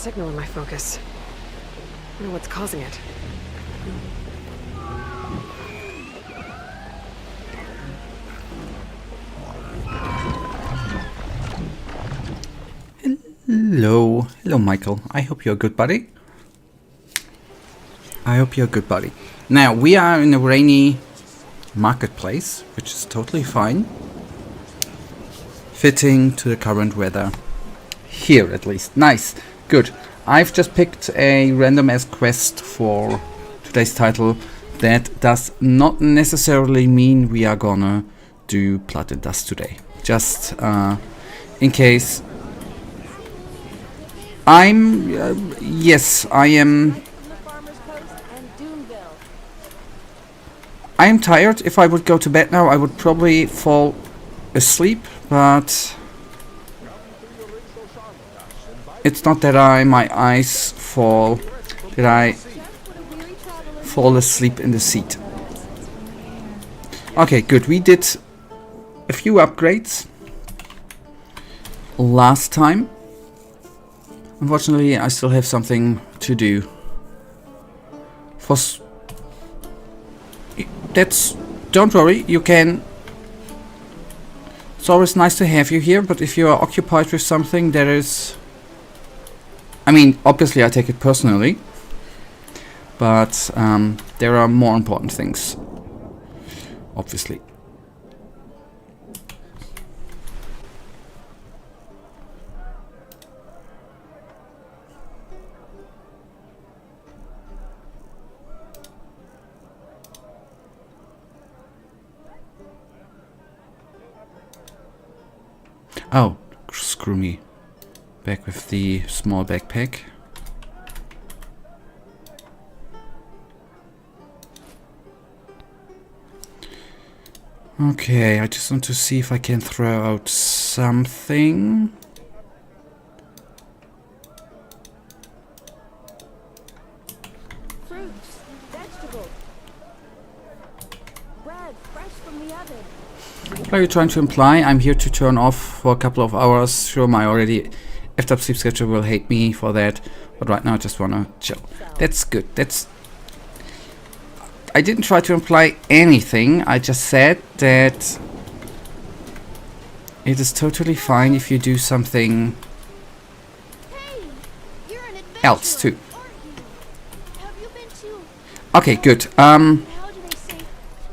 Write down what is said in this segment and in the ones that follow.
signal in my focus. I wonder what's causing it. Hello. Hello, Michael. I hope you're good, buddy. I hope you're good, buddy. Now, we are in a rainy marketplace, which is totally fine. Fitting to the current weather. Here, at least. Nice. Good. I've just picked a random ass quest for today's title. That does not necessarily mean we are gonna do Blood and Dust today. Just in case. Yes, I am tired. If I would go to bed now, I would probably fall asleep, but it's not that my eyes fall, that I fall asleep in the seat. Okay, good. We did a few upgrades last time. Unfortunately, I still have something to do. Don't worry, you can. It's always nice to have you here, but if you are occupied with something, there is. I mean, obviously, I take it personally, but there are more important things. Obviously. Oh, screw me. Back with the small backpack. Okay, I just want to see if I can throw out something. Fruits, vegetables, bread fresh from the oven. What are you trying to imply? I'm here to turn off for a couple of hours. Sure, my already effed up sleep schedule will hate me for that, but right now I just wanna chill. That's good. I didn't try to imply anything. I just said that it is totally fine if you do something else too. Okay, good.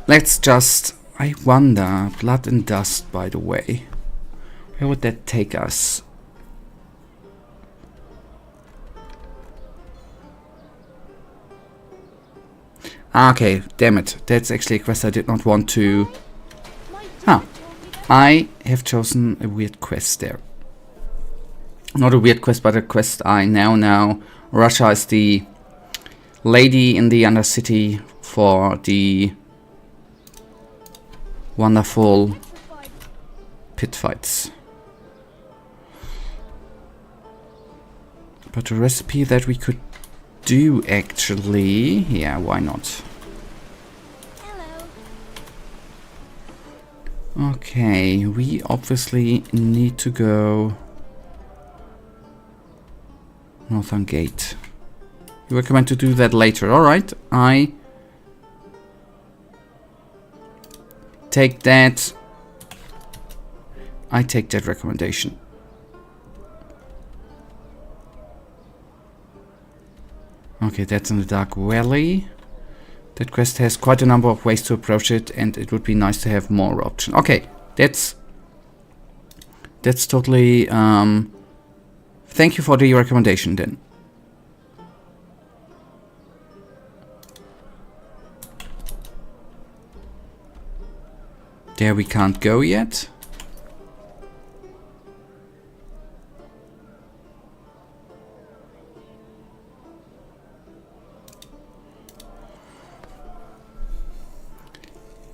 Let's just. I wonder, Blood and Dust, by the way. Where would that take us? Okay, damn it. That's actually a quest I did not want to. I have chosen a weird quest there. Not a weird quest, but a quest I now know. Russia is the lady in the Undercity for the wonderful pit fights. But a recipe that we could do actually, yeah, why not? Okay, we obviously need to go Northern Gate. You recommend to do that later, alright. I take that recommendation. Okay, that's in the Dark Valley. That quest has quite a number of ways to approach it, and it would be nice to have more options. Okay, that's totally. Thank you for the recommendation, then. There we can't go yet.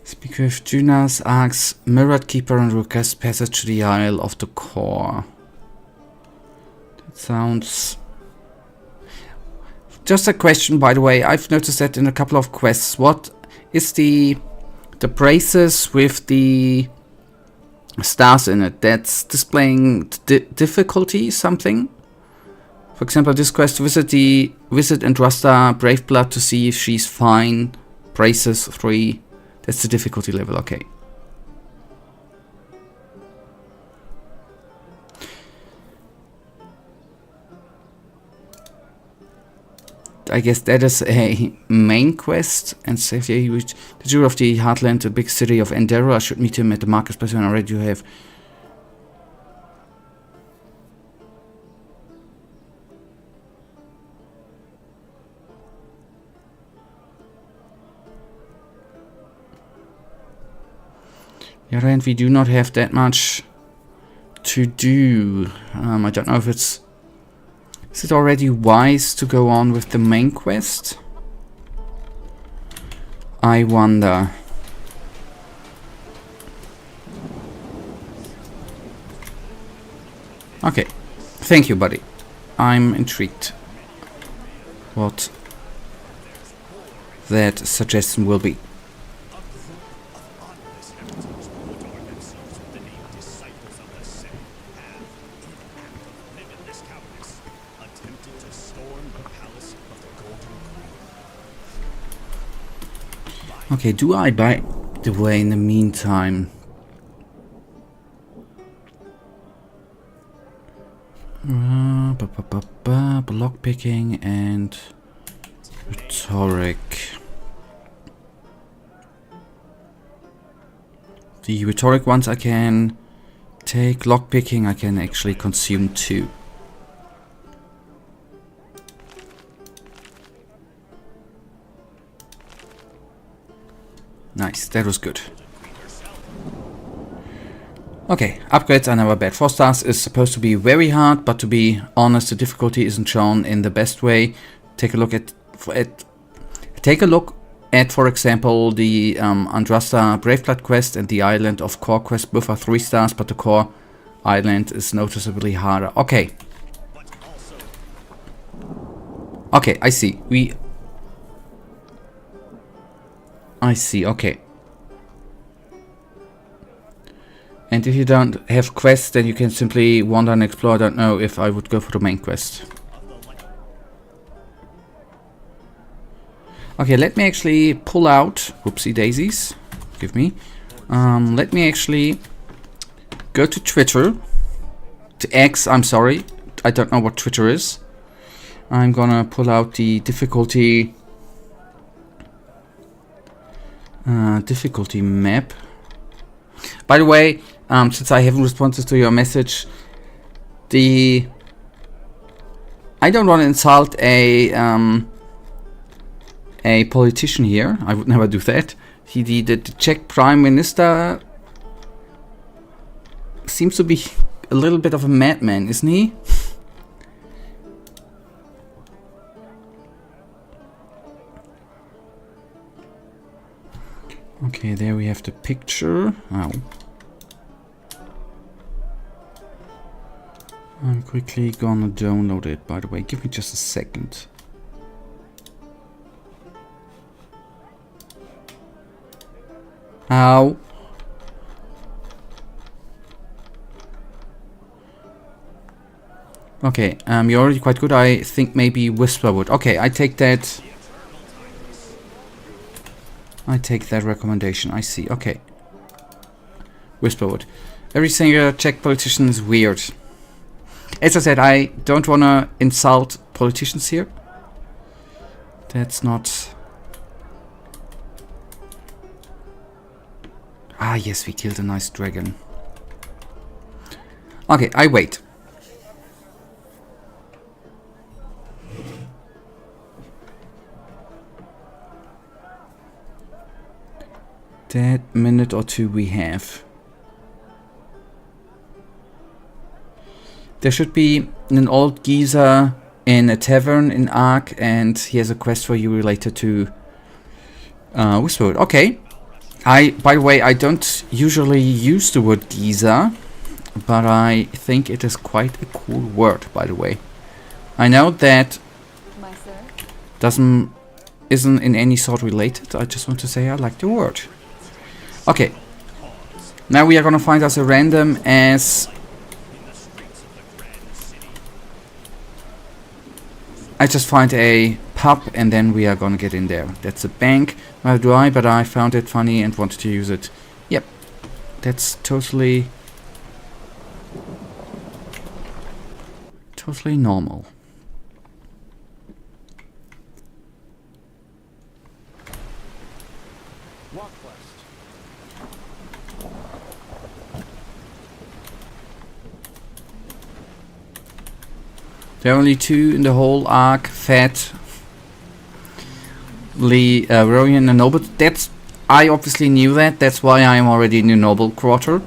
Speak with Junas, asks Mirrored Keeper and request passage to the Isle of the Core. That sounds... Just a question, by the way. I've noticed that in a couple of quests. What is the braces with the stars in it? That's displaying difficulty something? For example, this quest, visit Andrasta Braveblood to see if she's fine. Braces 3. That's the difficulty level, okay. I guess that is a main quest. And save the Jew of the Heartland, the big city of Enderal. I should meet him at the marketplace when I already have. On the other hand, we do not have that much to do. I don't know if it's... Is it already wise to go on with the main quest? I wonder. Okay. Thank you, buddy. I'm intrigued what that suggestion will be. Okay, do I, by the way, in the meantime... Lockpicking and... Rhetoric. The rhetoric ones I can take. Lockpicking I can actually consume 2. Nice, that was good. Okay, upgrades are never bad. 4 stars is supposed to be very hard, but to be honest, the difficulty isn't shown in the best way. Take a look at, for example, the Andrasta Braveblood quest and the Island of Core quest. Both are 3 stars, but the Core Island is noticeably harder. Okay. Okay, I see. I see, okay. And if you don't have quests, then you can simply wander and explore. I don't know if I would go for the main quest. Okay, let me actually pull out... Whoopsie daisies. Give me. Let me actually go to Twitter. To X, I'm sorry. I don't know what Twitter is. I'm gonna pull out the difficulty... difficulty map. By the way, since I haven't responded to your message, I don't want to insult a politician here. I would never do that. The Czech Prime Minister seems to be a little bit of a madman, isn't he? Okay, there we have the picture. Ow. I'm quickly gonna download it, by the way. Give me just a second. Ow. Okay, you're already quite good. I think maybe Whisperwood. Okay, I take that. I take that recommendation. I see. Okay. Whisperwood. Every single Czech politician is weird. As I said, I don't want to insult politicians here. That's not... Ah, yes, we killed a nice dragon. Okay, I wait. That minute or 2 we have. There should be an old geezer in a tavern in Ark, and he has a quest for you related to Whisperwood. Okay. By the way, I don't usually use the word geezer, but I think it is quite a cool word, by the way. I know that isn't in any sort related. I just want to say I like the word. Okay. Now we are gonna find us a random as I just find a pub and then we are gonna get in there. That's a bank. Why do I? But I found it funny and wanted to use it. Yep. That's totally normal. There are only 2 in the whole arc, Fat, Lee, Rorian and Noble. I obviously knew that, that's why I am already in the Noble Quarter.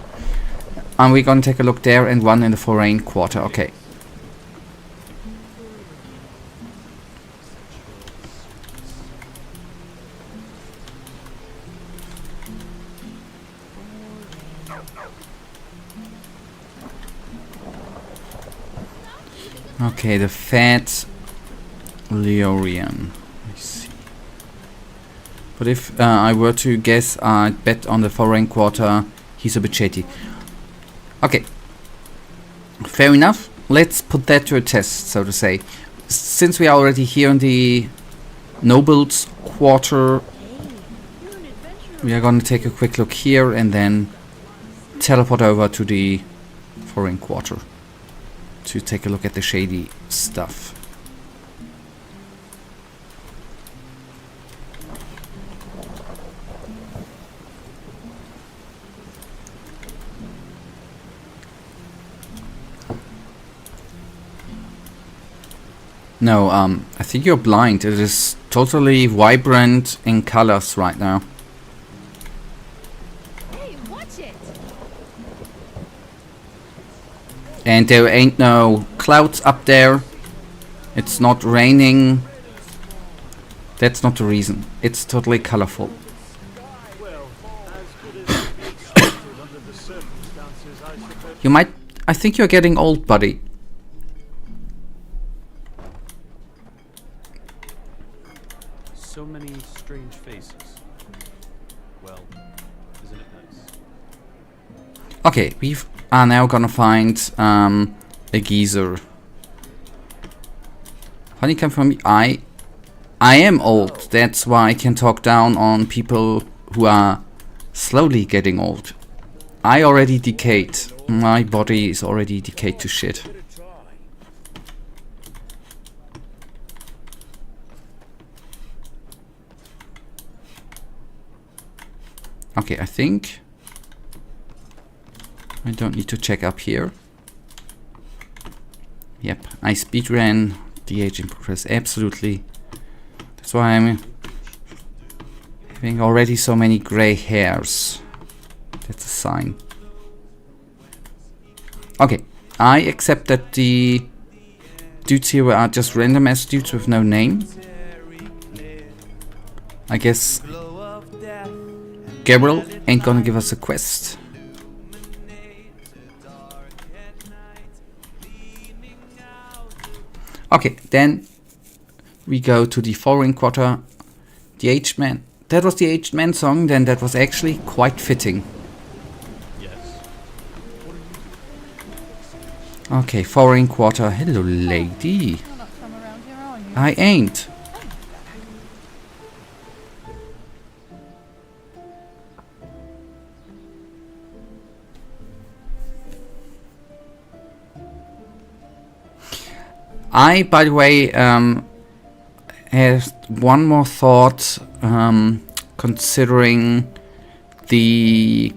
And we're gonna take a look there, and 1 in the Foreign Quarter, okay. Okay, the Fat Leorian. Let me see. But if I were to guess, I'd bet on the Foreign Quarter. He's a bit shady. Okay. Fair enough. Let's put that to a test, so to say. Since we are already here in the Nobles Quarter, we are going to take a quick look here and then teleport over to the Foreign Quarter to take a look at the shady stuff. No, I think you're blind. It is totally vibrant in colors right now. Hey, watch it. And there ain't no clouds up there. It's not raining. That's not the reason. It's totally colorful. You might... I think you're getting old, buddy. So many strange faces. Well, isn't it nice? Okay, we are now gonna find a geezer. Honey, come from me. I am old. That's why I can talk down on people who are slowly getting old. I already decayed. My body is already decayed to shit. Okay, I think I don't need to check up here. Yep, I speedran the age in progress, absolutely. That's why I'm having already so many gray hairs. That's a sign. Okay, I accept that the dudes here are just random ass dudes with no name. I guess Gabriel ain't gonna give us a quest. Okay, then we go to the Foreign Quarter. The Aged Man. That was the Aged Man song, then that was actually quite fitting. Yes. Okay, Foreign Quarter. Hello, lady. You're not from around here, are you? I ain't. I, by the way, have one more thought, considering the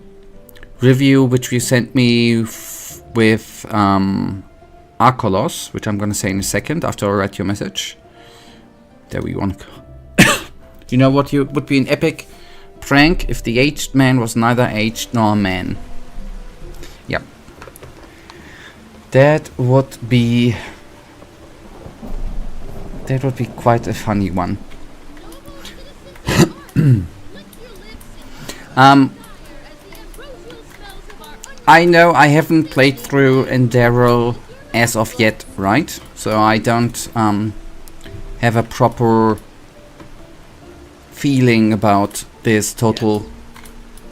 review which you sent me with Arcolos, which I'm going to say in a second after I write your message. There we want to go. You know what would be an epic prank if the aged man was neither aged nor a man? Yep. That would be quite a funny one. I know I haven't played through Enderal as of yet, right? So I don't have a proper feeling about this total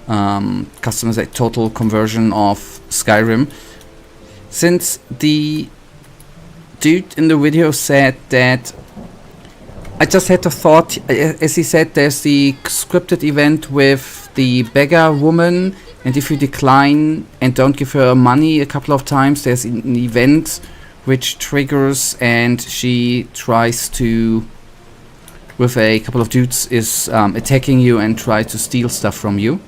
customization, total conversion of Skyrim. Since the dude in the video said that I just had a thought. As he said, there's the scripted event with the beggar woman, and if you decline and don't give her money a couple of times, there's an event which triggers, and she tries to, with a couple of dudes, is attacking you and try to steal stuff from you.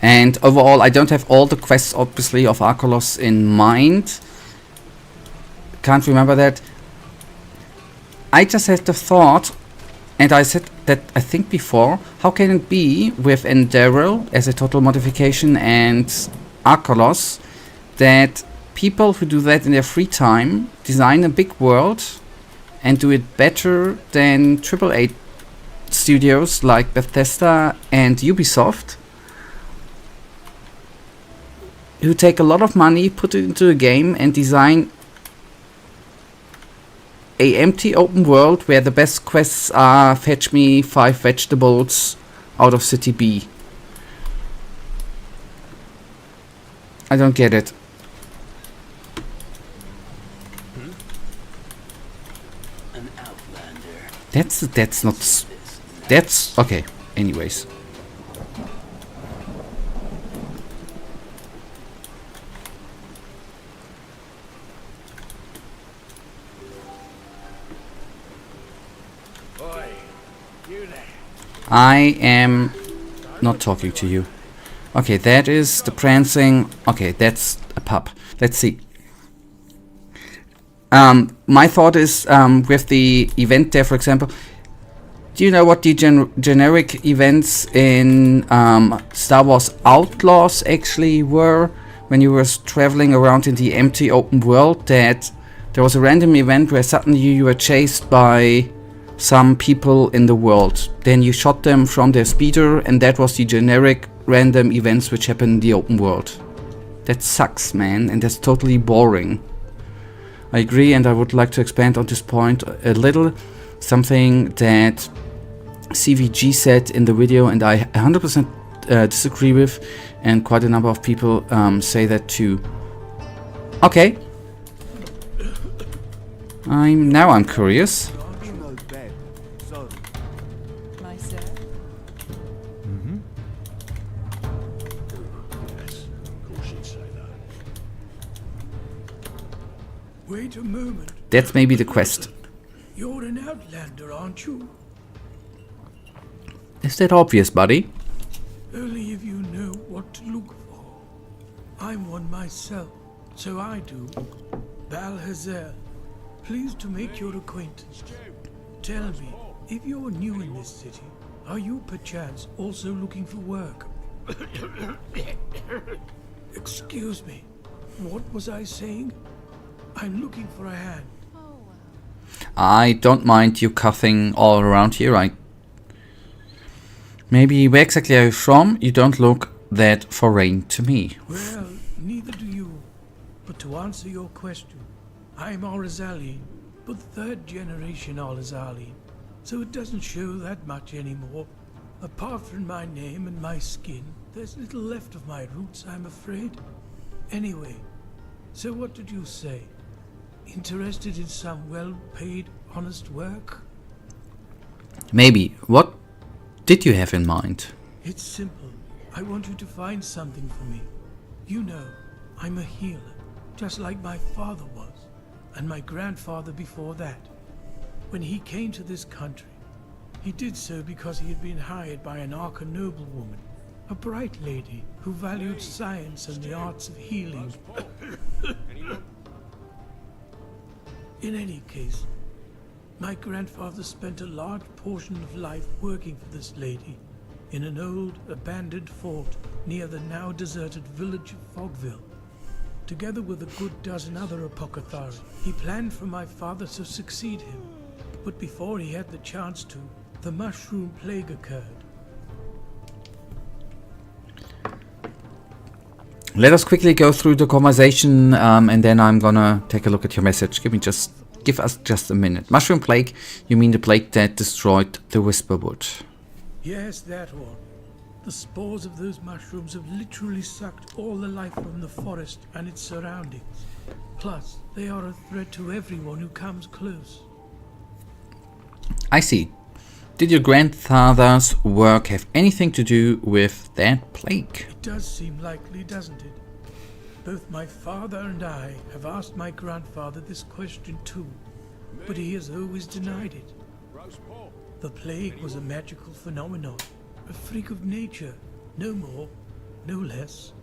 And overall, I don't have all the quests, obviously, of Arcolos in mind. Can't remember that. I just had the thought, and I said that I think before, how can it be with Enderal as a total modification and Arcolos that people who do that in their free time design a big world and do it better than AAA studios like Bethesda and Ubisoft, who take a lot of money, put it into a game, and design a empty open world where the best quests are fetch me 5 vegetables out of city B. I don't get it. An outlander. That's not. That's okay. Anyways. I am not talking to you. Okay, that is the prancing. Okay, that's a pup. Let's see. My thought is with the event there, for example. Do you know what the generic events in Star Wars Outlaws actually were? When you were traveling around in the empty open world, that there was a random event where suddenly you were chased by some people in the world. Then you shot them from their speeder, and that was the generic random events which happen in the open world. That sucks, man, and that's totally boring. I agree, and I would like to expand on this point a little. Something that CVG said in the video, and I 100% disagree with, and quite a number of people say that too. Okay. I'm curious. Myself. Wait a moment. That's maybe the quest. You're an outlander, aren't you? Is that obvious, buddy? Only if you know what to look for. I'm one myself, so I do. Balhazer, pleased to make your acquaintance. Tell me, if you're new in this city, are you perchance also looking for work? Excuse me, what was I saying? I'm looking for a hand. I don't mind you coughing all around here. Maybe where exactly are you from? You don't look that foreign to me. Well, neither do you. But to answer your question, I'm Al-Razaline, but third generation Al-Razaline, so it doesn't show that much anymore. Apart from my name and my skin, there's little left of my roots, I'm afraid. Anyway, so what did you say? Interested in some well-paid, honest work? Maybe. What did you have in mind? It's simple. I want you to find something for me. You know, I'm a healer, just like my father was, and my grandfather before that. When he came to this country, he did so because he had been hired by an Arca noblewoman, a bright lady who valued science and the arts of healing. In any case, my grandfather spent a large portion of life working for this lady in an old, abandoned fort near the now deserted village of Fogville. Together with a good dozen other apothecary, he planned for my father to succeed him. But before he had the chance to, the mushroom plague occurred. Let us quickly go through the conversation, and then I'm gonna take a look at your message. Give us just a minute. Mushroom plague, you mean the plague that destroyed the Whisperwood? Yes, that one. The spores of those mushrooms have literally sucked all the life from the forest and its surroundings. Plus, they are a threat to everyone who comes close. I see. Did your grandfather's work have anything to do with that plague? It does seem likely, doesn't it? Both my father and I have asked my grandfather this question too, but he has always denied it. The plague was a magical phenomenon, a freak of nature, no more, no less.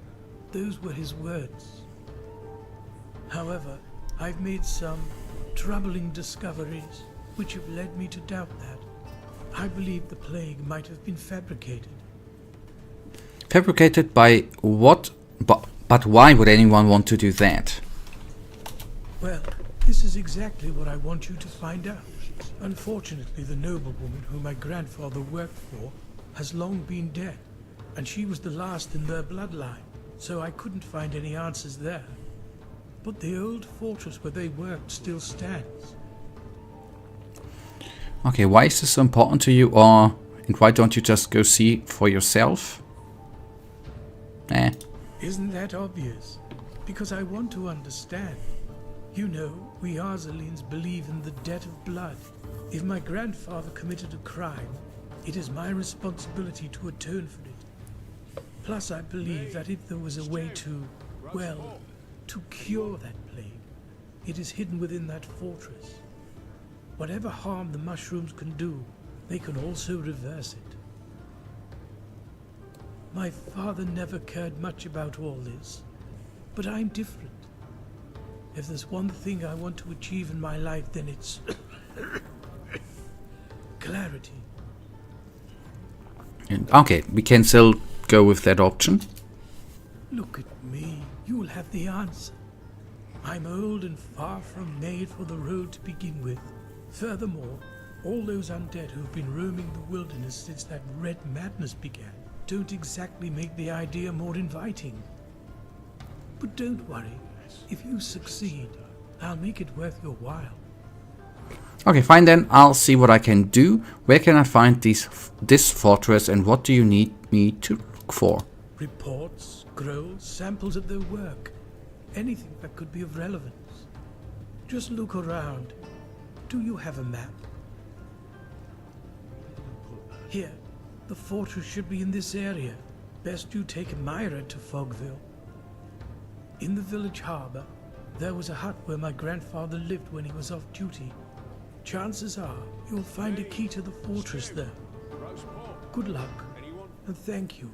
Those were his words. However, I've made some troubling discoveries which have led me to doubt that. I believe the plague might have been fabricated. Fabricated by what? But why would anyone want to do that? Well, this is exactly what I want you to find out. Unfortunately, the noblewoman whom my grandfather worked for has long been dead, and she was the last in their bloodline, so I couldn't find any answers there. But the old fortress where they worked still stands. Okay, why is this so important to you, and why don't you just go see for yourself? Isn't that obvious? Because I want to understand. You know, we Arzalines believe in the debt of blood. If my grandfather committed a crime, it is my responsibility to atone for it. Plus, I believe that if there was a way to, well, to cure that plague, it is hidden within that fortress. Whatever harm the mushrooms can do, they can also reverse it. My father never cared much about all this, but I'm different. If there's one thing I want to achieve in my life, then it's clarity. And, okay, we can still go with that option. Look at me, you'll have the answer. I'm old and far from made for the road to begin with. Furthermore, all those undead who've been roaming the wilderness since that red madness began don't exactly make the idea more inviting. But don't worry, if you succeed, I'll make it worth your while. Okay, fine then, I'll see what I can do. Where can I find this fortress, and what do you need me to look for? Reports, scrolls, samples of their work. Anything that could be of relevance. Just look around. Do you have a map? Here, the fortress should be in this area. Best you take a Myra to Fogville. In the village harbor, there was a hut where my grandfather lived when he was off duty. Chances are you'll find a key to the fortress there. Good luck, and thank you.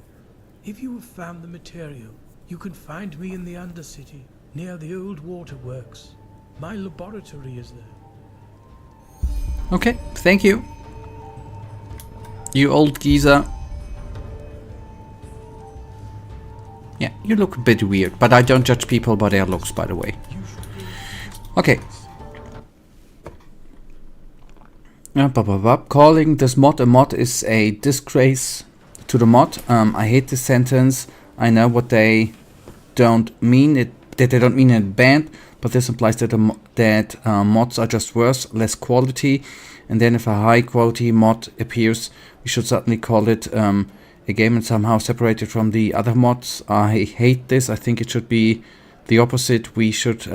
If you have found the material, you can find me in the Undercity, near the old waterworks. My laboratory is there. Okay, thank you. You old geezer. Yeah, you look a bit weird, but I don't judge people by their looks, by the way. Okay. Calling this mod a mod is a disgrace to the mod. I hate this sentence. I know what they don't mean. That they don't mean it bad, but this implies that mods are just worse, less quality. And then if a high quality mod appears, we should certainly call it a game and somehow separate it from the other mods. I hate this. I think it should be the opposite. We should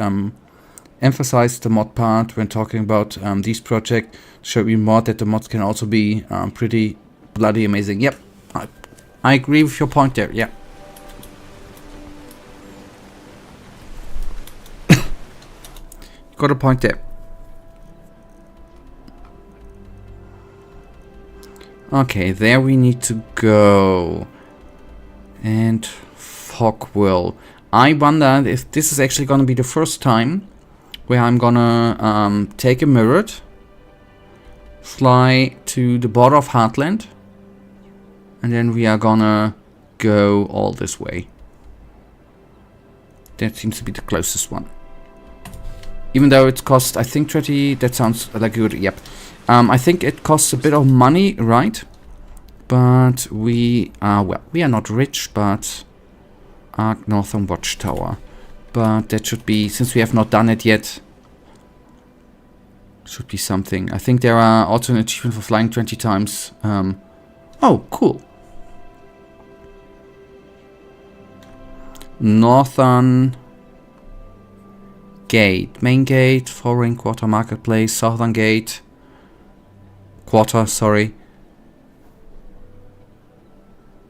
emphasize the mod part when talking about these projects. Should be more that the mods can also be pretty bloody amazing. Yep, I agree with your point there. Yeah. Got a point there. Okay, there we need to go. And Fogville. I wonder if this is actually gonna be the first time where I'm gonna take a mirrored, fly to the border of Heartland, and then we are gonna go all this way. That seems to be the closest one. Even though it costs, I think 30, that sounds like good, yep. I think it costs a bit of money, right? But we are, well, we are not rich, but Arc Northern Watchtower. But that should be, since we have not done it yet, should be something. I think there are also an achievement for flying 20 times. Oh, cool. Northern Gate. Main Gate, Foreign Quarter Marketplace, Southern Gate. Quarter, sorry.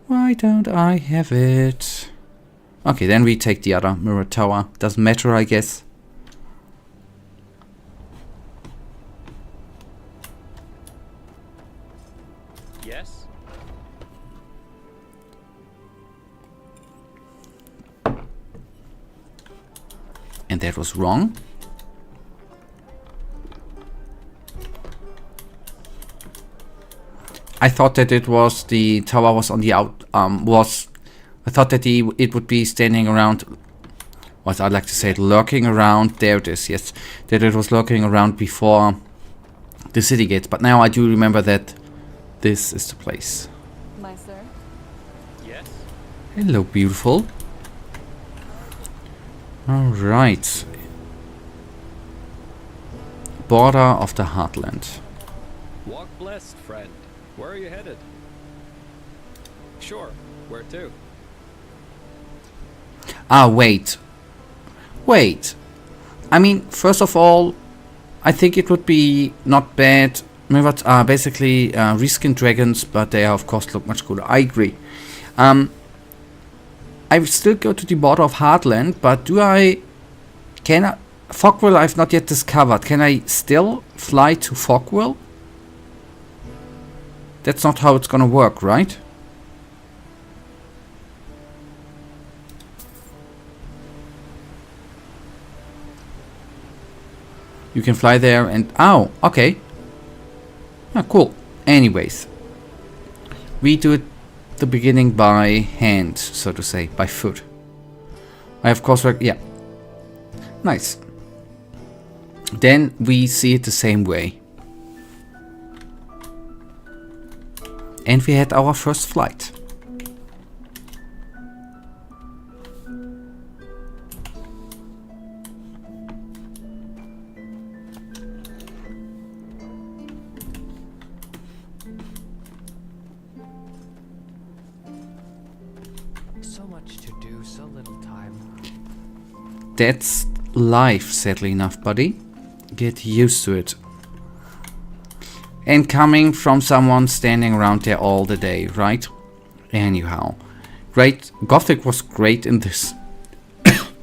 Why don't I have it? Okay, then we take the other mirror tower. Doesn't matter, I guess. Yes? And that was wrong. I thought that it was the tower was on the out I thought that it would be standing around, what I'd like to say, lurking around. There it is, yes. That it was lurking around before the city gates. But now I do remember that this is the place. My sir. Yes? Hello, beautiful. Alright. Border of the Heartland. Walk blessed, friend. Where are you headed? Sure. Where to? Ah, wait. Wait. I mean, first of all, I think it would be not bad. Mirrors are basically reskinned dragons, but they are, of course, look much cooler. I agree. I will still go to the border of Heartland, but can I... Fogville I've not yet discovered. Can I still fly to Fogville? That's not how it's gonna work, right? You can fly there and... Oh, okay. Ah, cool. Anyways. We do it the beginning by hand, so to say. By foot. I of course... Yeah. Nice. Then we see it the same way. And we had our first flight. So much to do, so little time. That's life, sadly enough, buddy. Get used to it. And coming from someone standing around there all the day, right? Anyhow. Great. Gothic was great in this.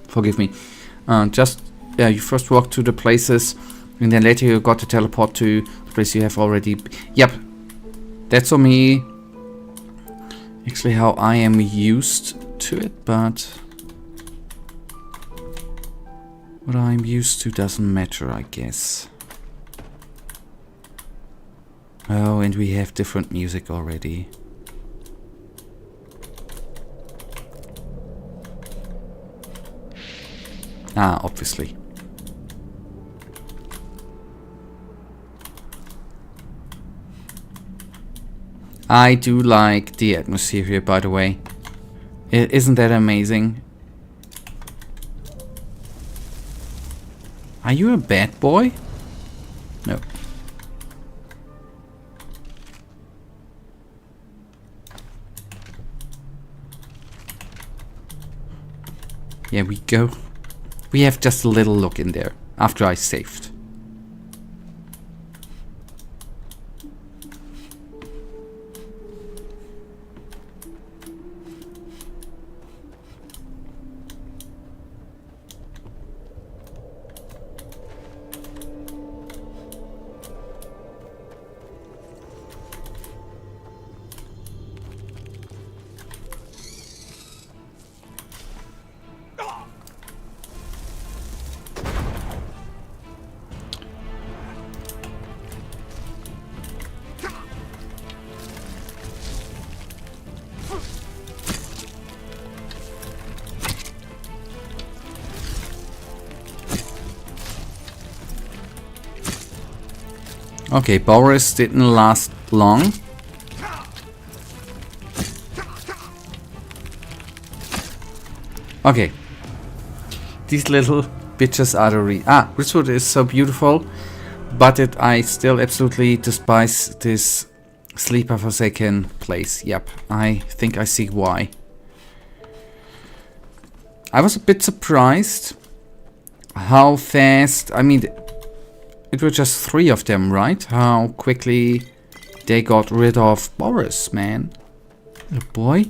Forgive me. You first walk to the places, and then later you got to teleport to the place you have already... Yep. That's for me. Actually how I am used to it, but... what I'm used to doesn't matter, I guess. Oh, and we have different music already. Ah, obviously. I do like the atmosphere here, by the way. Isn't that amazing? Are you a bad boy? No. Yeah, we go. We have just a little look in there after I saved. Okay, Boris didn't last long. Okay. These little bitches are the Richwood is so beautiful, but I still absolutely despise this Sleeper Forsaken place. Yep, I think I see why. I was a bit surprised how fast, I mean, it were just 3 of them, right? How quickly they got rid of Boris, man. Little boy.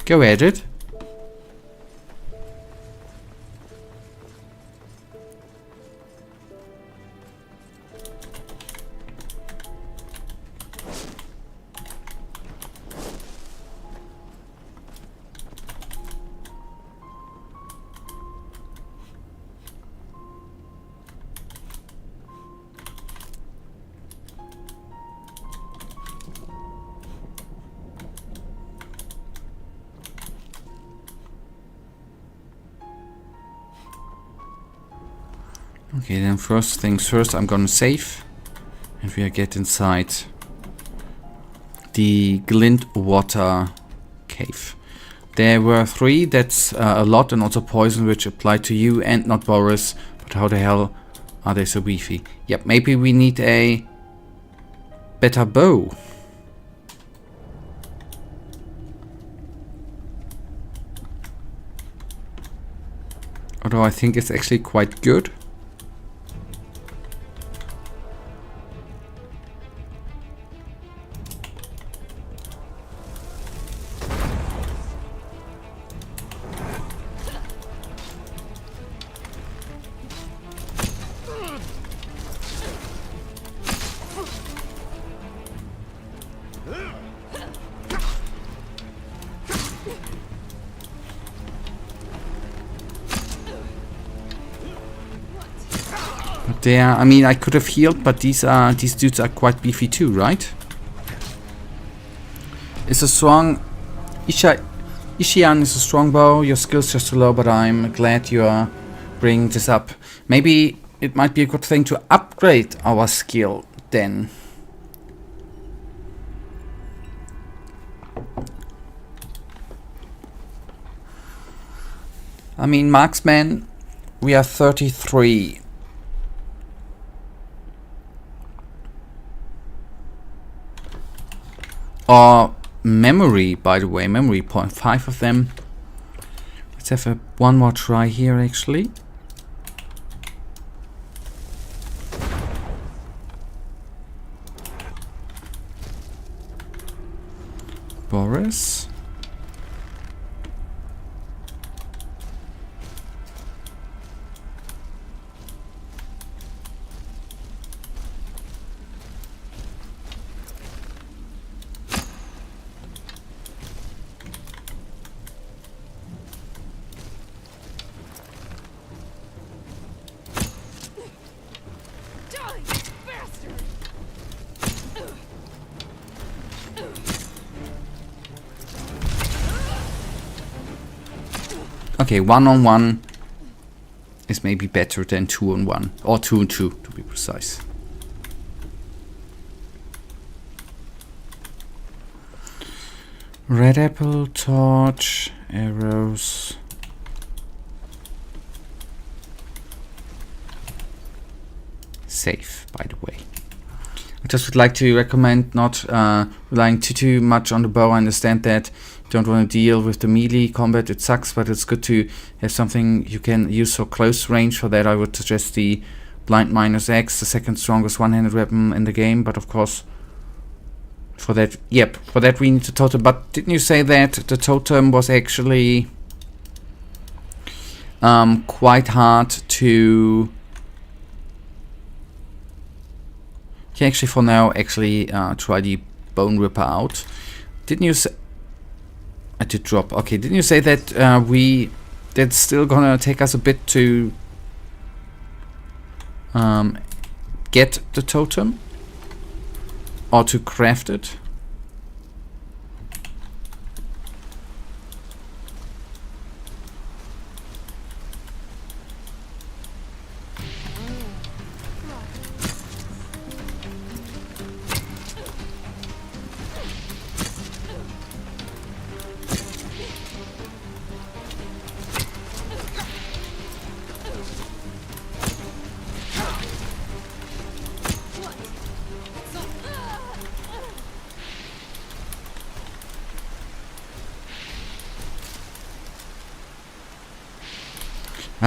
Go at it. Okay, then first things first, I'm gonna save. And we'll get inside the Glint Water Cave. There were 3, that's a lot, and also poison, which applied to you and not Boris. But how the hell are they so beefy? Yep, maybe we need a better bow. Although I think it's actually quite good. There, I mean, I could have healed, but these dudes are quite beefy too, right? It's a strong Ishian is a strong bow. Your skill's just too low, but I'm glad you are bringing this up. Maybe it might be a good thing to upgrade our skill then. I mean, marksman, we are 33. Or memory, by the way, memory point, 5 of them. Let's have one more try here, actually. Boris. Okay, 1-on-1 is maybe better than 2-on-1, or 2-on-2 to be precise. Red apple, torch, arrows. Safe, by the way. I just would like to recommend not relying too much on the bow. I understand that you don't want to deal with the melee combat, it sucks, but it's good to have something you can use for close range. For that I would suggest the Blind Miner's Axe, the second strongest one-handed weapon in the game, but of course for that, yep, for that we need the totem. But didn't you say that the totem was actually quite hard to... Okay, actually for now, try the Bone Ripper out. Didn't you say... I did drop. Okay, didn't you say that that's still gonna take us a bit to get the totem? Or to craft it?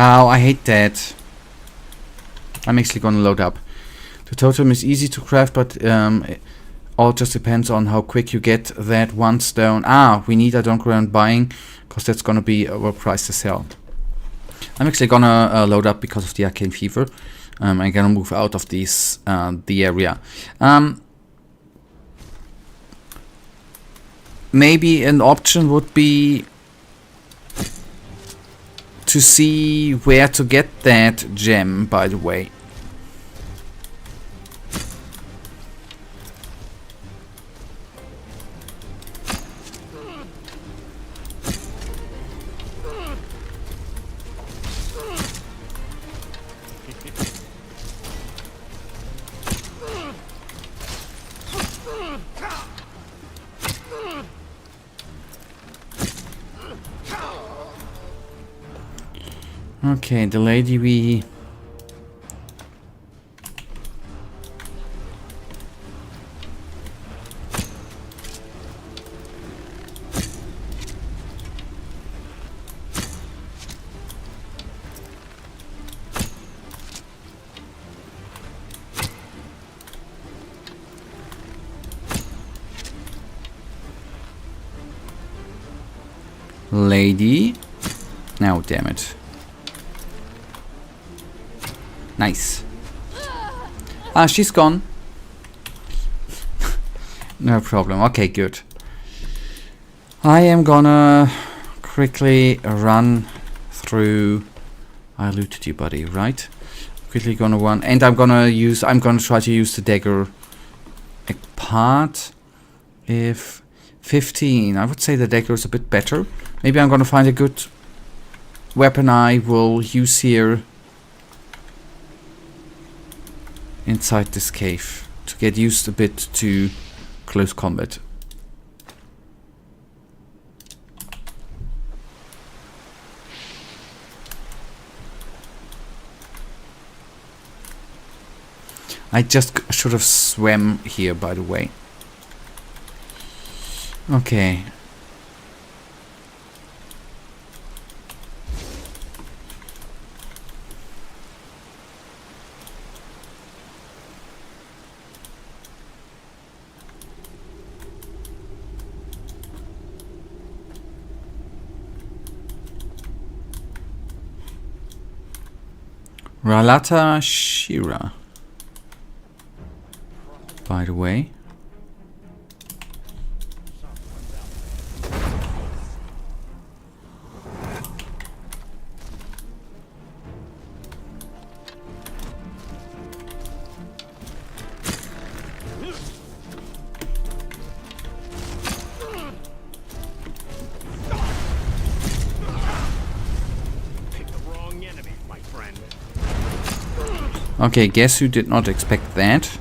Oh, I hate that. I'm actually gonna load up. The totem is easy to craft, but all just depends on how quick you get that one stone. Ah, we need, I don't go around buying, because that's gonna be overpriced as hell. I'm actually gonna load up because of the arcane fever. I'm gonna move out of these the area. Maybe an option would be to see where to get that gem, by the way. Okay, the lady we... Lady... Now, damn it. Nice. Ah, she's gone. No problem. Okay, good. I am gonna quickly run through... I looted you, buddy, right? Quickly gonna run, and I'm gonna try to use the dagger apart. If 15, I would say the dagger is a bit better. Maybe I'm gonna find a good weapon I will use here inside this cave to get used a bit to close combat. I just should have swam here, by the way. Okay. Ralata Shira, by the way. Okay, guess who did not expect that?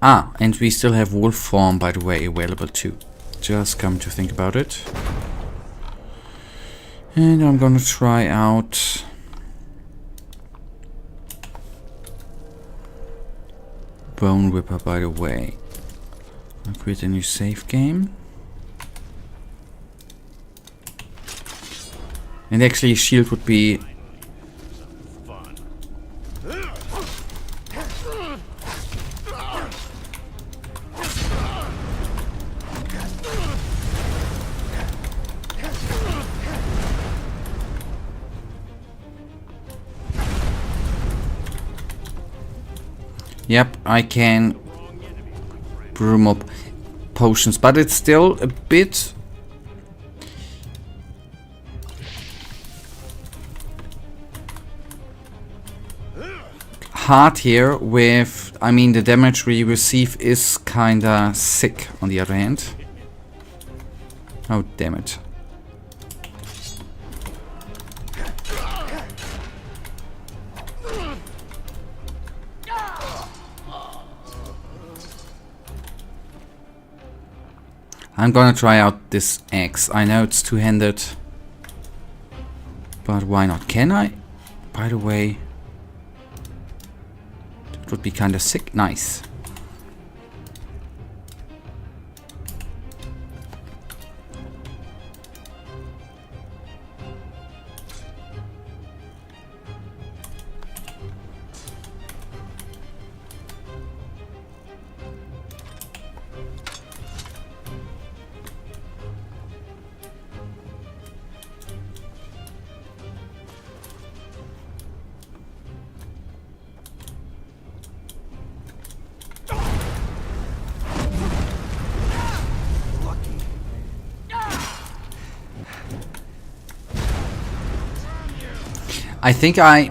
Ah, and we still have wolf form, by the way, available too. Just come to think about it. And I'm gonna try out Bone Whipper, by the way. I'll create a new save game. And actually shield would be... Yep, I can brew up potions, but it's still a bit hard here with, I mean, the damage we receive is kinda sick on the other hand. Oh, damn it. I'm gonna try out this axe. I know it's two-handed, but why not? Can I? By the way, it would be kind of sick. Nice. I think I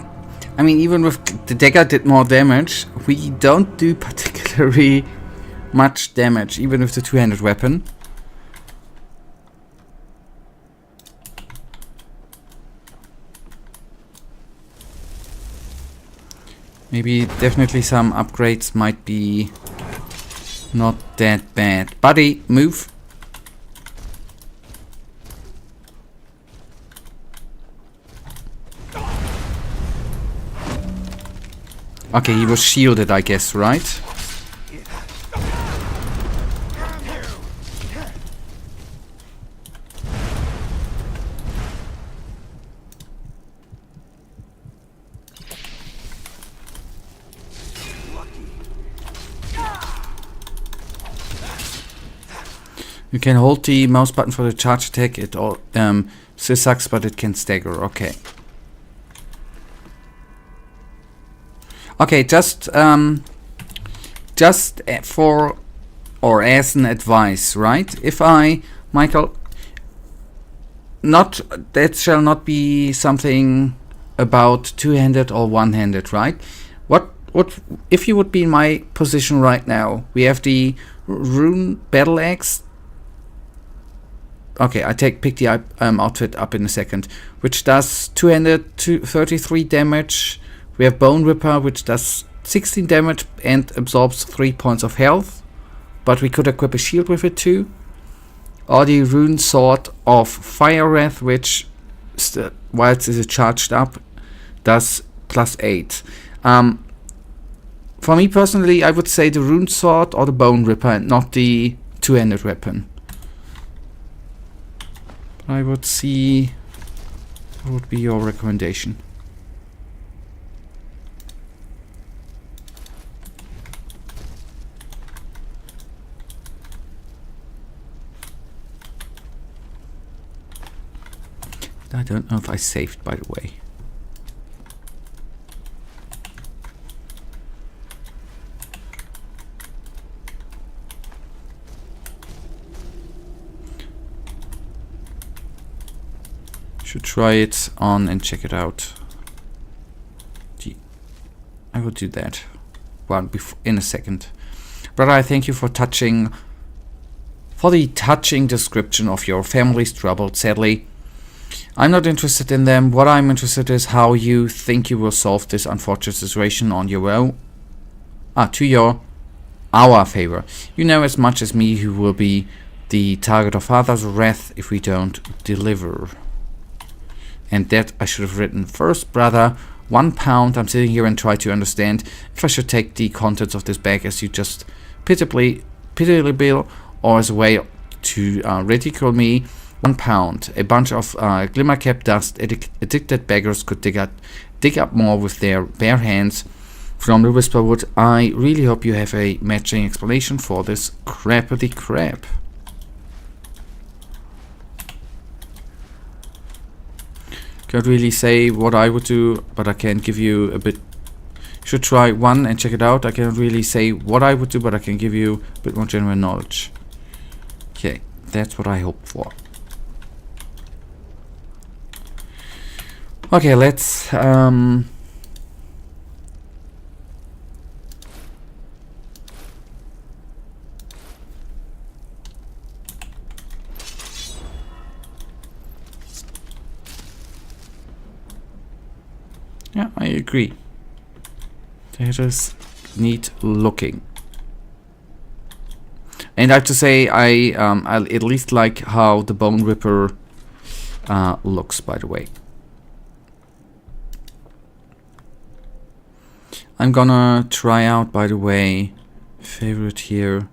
mean, even with the dagger did more damage, we don't do particularly much damage, even with the two-handed weapon. Maybe definitely some upgrades might be not that bad. Buddy, move. Okay, he was shielded, I guess, right? You can hold the mouse button for the charge attack. It all still sucks, but it can stagger. Okay. Okay, just for or as an advice, right? If I, Michael, not that shall not be something about two-handed or one-handed, right? What if you would be in my position right now? We have the rune battle axe. Okay, I pick the outfit up in a second, which does two-handed 33 damage. We have Bone Ripper, which does 16 damage and absorbs 3 points of health, but we could equip a shield with it too. Or the Rune Sword of Fire Wrath, which, whilst it is charged up, does +8. For me personally, I would say the Rune Sword or the Bone Ripper, and not the two-handed weapon. I would see what would be your recommendation. I don't know if I saved, by the way. Should try it on and check it out. Gee, I will do that in a second. Brother, I thank you for the touching description of your family's trouble. Sadly, I'm not interested in them. What I'm interested in is how you think you will solve this unfortunate situation on your own. Our favor. You know as much as me who will be the target of others' wrath if we don't deliver. And that I should have written first, brother. £1. I'm sitting here and try to understand if I should take the contents of this bag as you just pitifully bill, or as a way to ridicule me. £1. A bunch of glimmercap dust. Addicted beggars could dig up more with their bare hands. From the Whisperwood, I really hope you have a matching explanation for this crappity crap. Can't really say what I would do, but I can give you a bit. Should try one and check it out. I can't really say what I would do, but I can give you a bit more general knowledge. Okay, that's what I hope for. Okay, let's yeah, I agree. That is neat looking. And I have to say, I at least like how the Bone Ripper looks, by the way. I'm gonna try out, by the way, favorite here.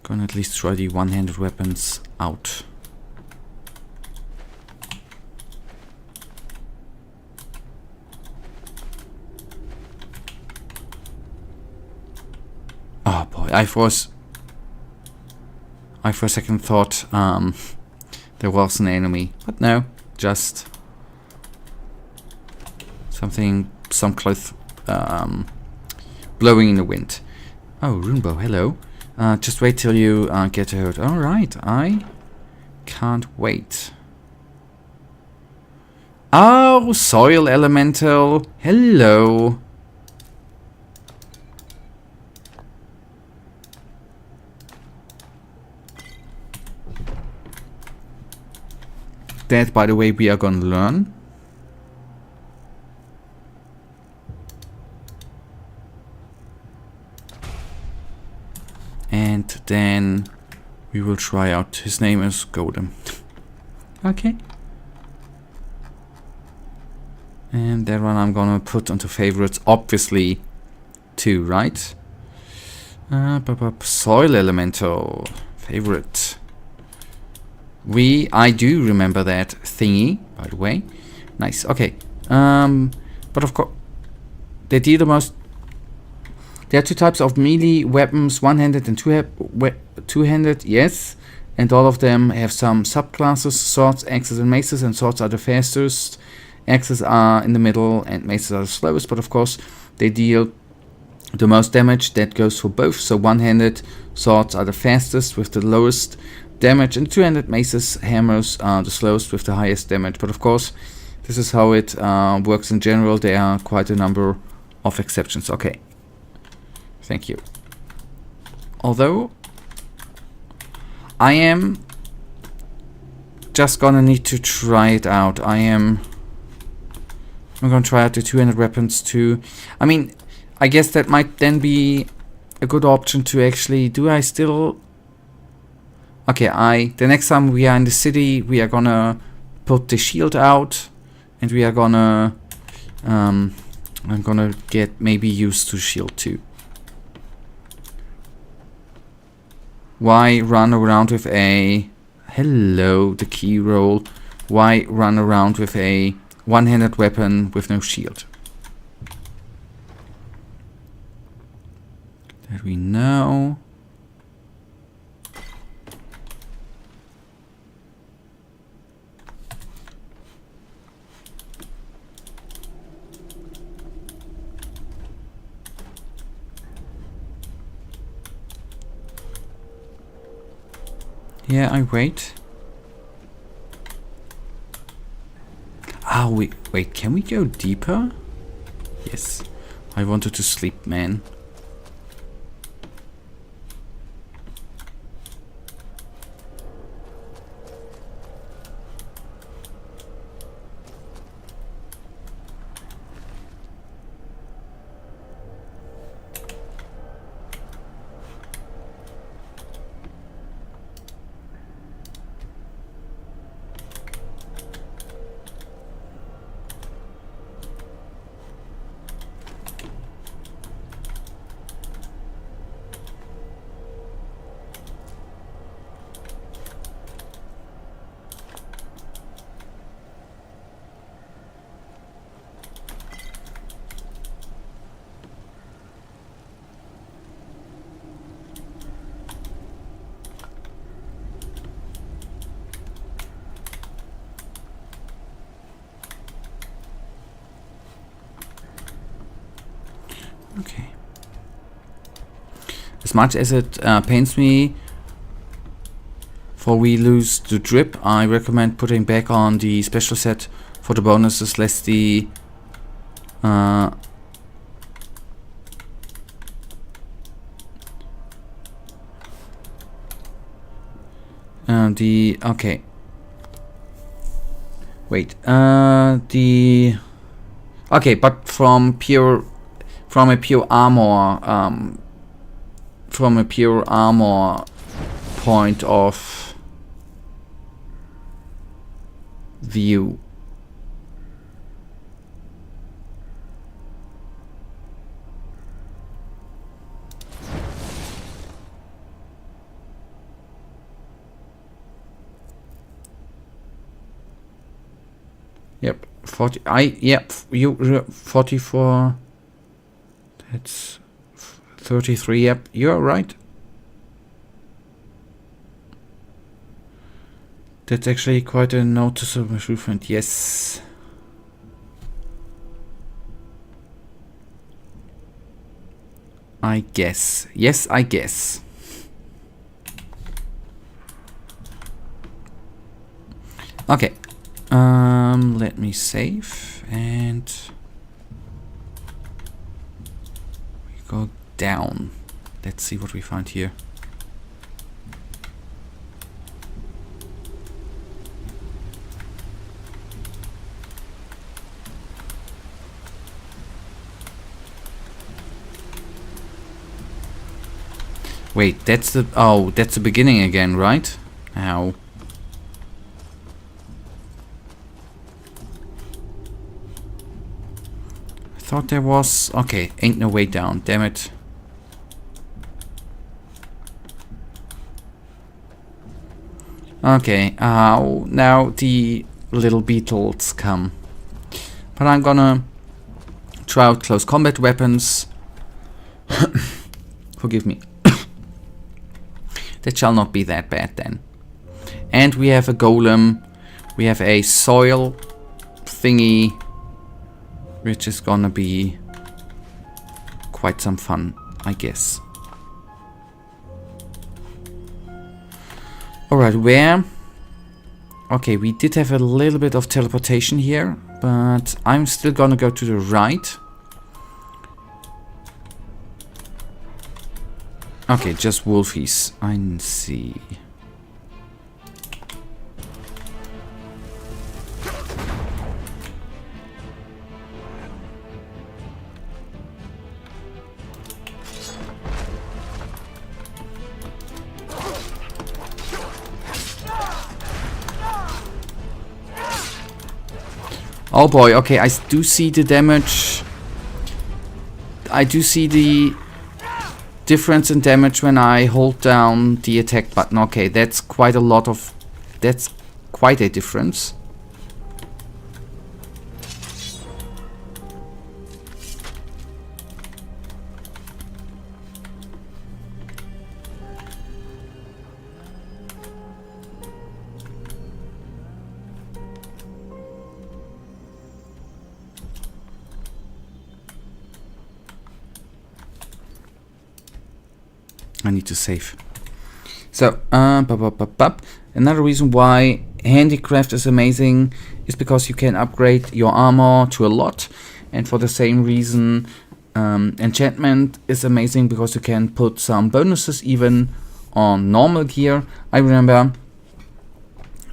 Gonna at least try the one-handed weapons out. Oh boy, I for a second thought there was an enemy, but no, just some cloth blowing in the wind. Oh, Runebow, hello. Just wait till you get hurt. Alright, I can't wait. Oh, Soil Elemental, hello. That, by the way, we are gonna learn. And then we will try out. His name is Golem. Okay. And that one I'm gonna put onto favorites, obviously, too, right? Soil Elemental. Favorite. I do remember that thingy, by the way. Nice, okay. But of course, they deal the most. There are two types of melee weapons, one-handed and two-handed, yes. And all of them have some subclasses, swords, axes, and maces, and swords are the fastest. Axes are in the middle, and maces are the slowest, but of course, they deal the most damage. That goes for both, so one-handed swords are the fastest with the lowest damage, and two-handed maces, hammers are the slowest with the highest damage. But of course, this is how it works in general. There are quite a number of exceptions. Okay, thank you. Although I am just gonna need to try it out. I'm gonna try out the two-handed weapons too. I mean, I guess that might then be a good option to actually. Do I still? Okay, the next time we are in the city, we are gonna put the shield out, and we are gonna I'm gonna get maybe used to shield too. Why run around with a the key roll? Why run around with a one-handed weapon with no shield? That we know. Yeah, I wait. Ah, wait, can we go deeper? Yes. I wanted to sleep, man. Okay. As much as it pains me for we lose the drip, I recommend putting back on the special set for the bonuses, less the okay. Wait, okay, but from a pure armor from a pure armor point of view. Yep, 40. You 44. That's 33. Yep, you're right. That's actually quite a noticeable improvement. Yes. I guess. Yes, I guess. Okay. Let me save and we go down. Let's see what we find here. Wait, that's the beginning again, right? Ow. Thought there was... Okay, ain't no way down, damn it. Okay, now the little beetles come. But I'm gonna try out close combat weapons. Forgive me. That shall not be that bad then. And we have a golem. We have a soil thingy, which is gonna be quite some fun, I guess. Alright, where? Okay, we did have a little bit of teleportation here, but I'm still gonna go to the right. Okay, just wolfies. I see. Oh boy, okay, I do see the damage. I do see the difference in damage when I hold down the attack button. Okay, that's quite a lot of... That's quite a difference. I need to save. So, another reason why handicraft is amazing is because you can upgrade your armor to a lot, and for the same reason enchantment is amazing because you can put some bonuses even on normal gear. I remember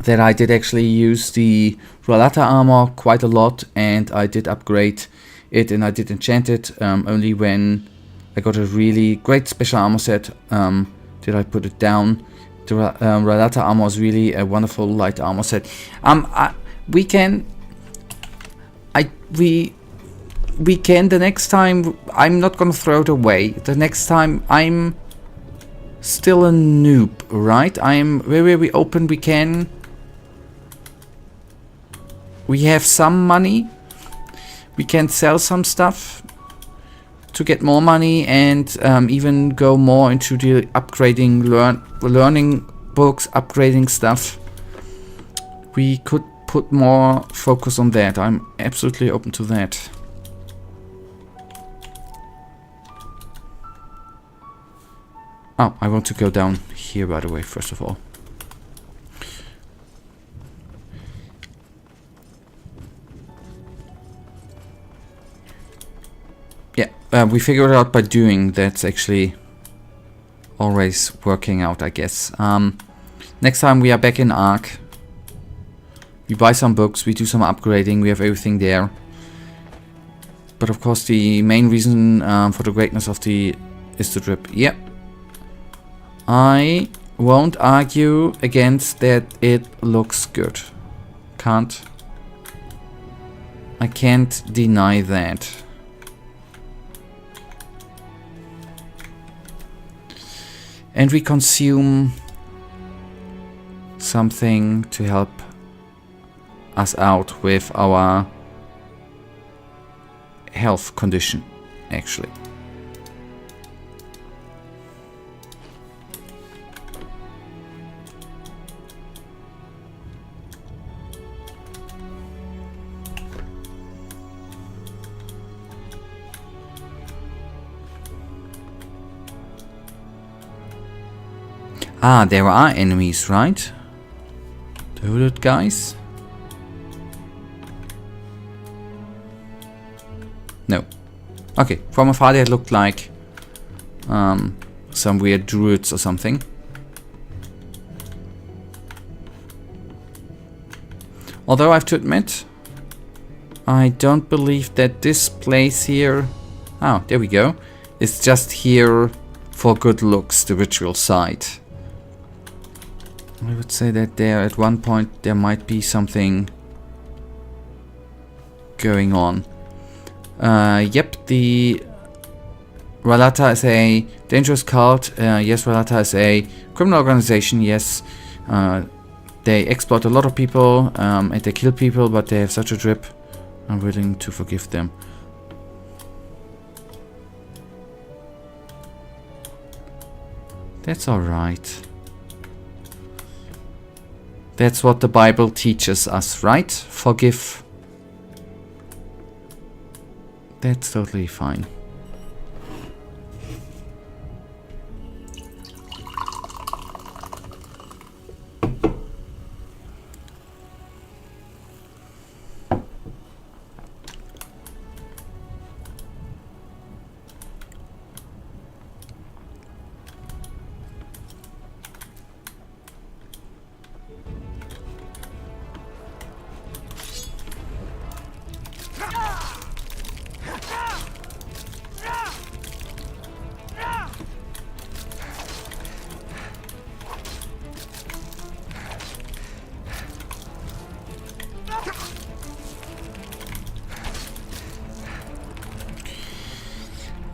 that I did actually use the Ralata armor quite a lot, and I did upgrade it and I did enchant it only when I got a really great special armor set. Did I put it down? The Ralata armor is really a wonderful light armor set. We can the next time. I'm not gonna throw it away. The next time I'm still a noob, right? I'm very open. We have some money. We can sell some stuff to get more money, and even go more into the upgrading, learning books, upgrading stuff. We could put more focus on that. I'm absolutely open to that. Oh, I want to go down here, by the way, first of all. Yeah, we figured it out by doing. That's actually always working out, I guess. Next time we are back in Ark. We buy some books, we do some upgrading, we have everything there. But of course the main reason for the greatness of the is the drip. Yep. I won't argue against that it looks good. I can't deny that. And we consume something to help us out with our health condition, actually. Ah, there are enemies, right? The hooded guys? No. Okay, from afar they looked like some weird druids or something. Although I have to admit, I don't believe that this place here... Oh, there we go. It's just here for good looks, the ritual site. I would say that there at one point there might be something going on. Yep, the Ralata is a dangerous cult. Yes, Ralata is a criminal organization. Yes, they exploit a lot of people and they kill people, but they have such a drip. I'm willing to forgive them. That's alright. That's what the Bible teaches us, right? Forgive. That's totally fine.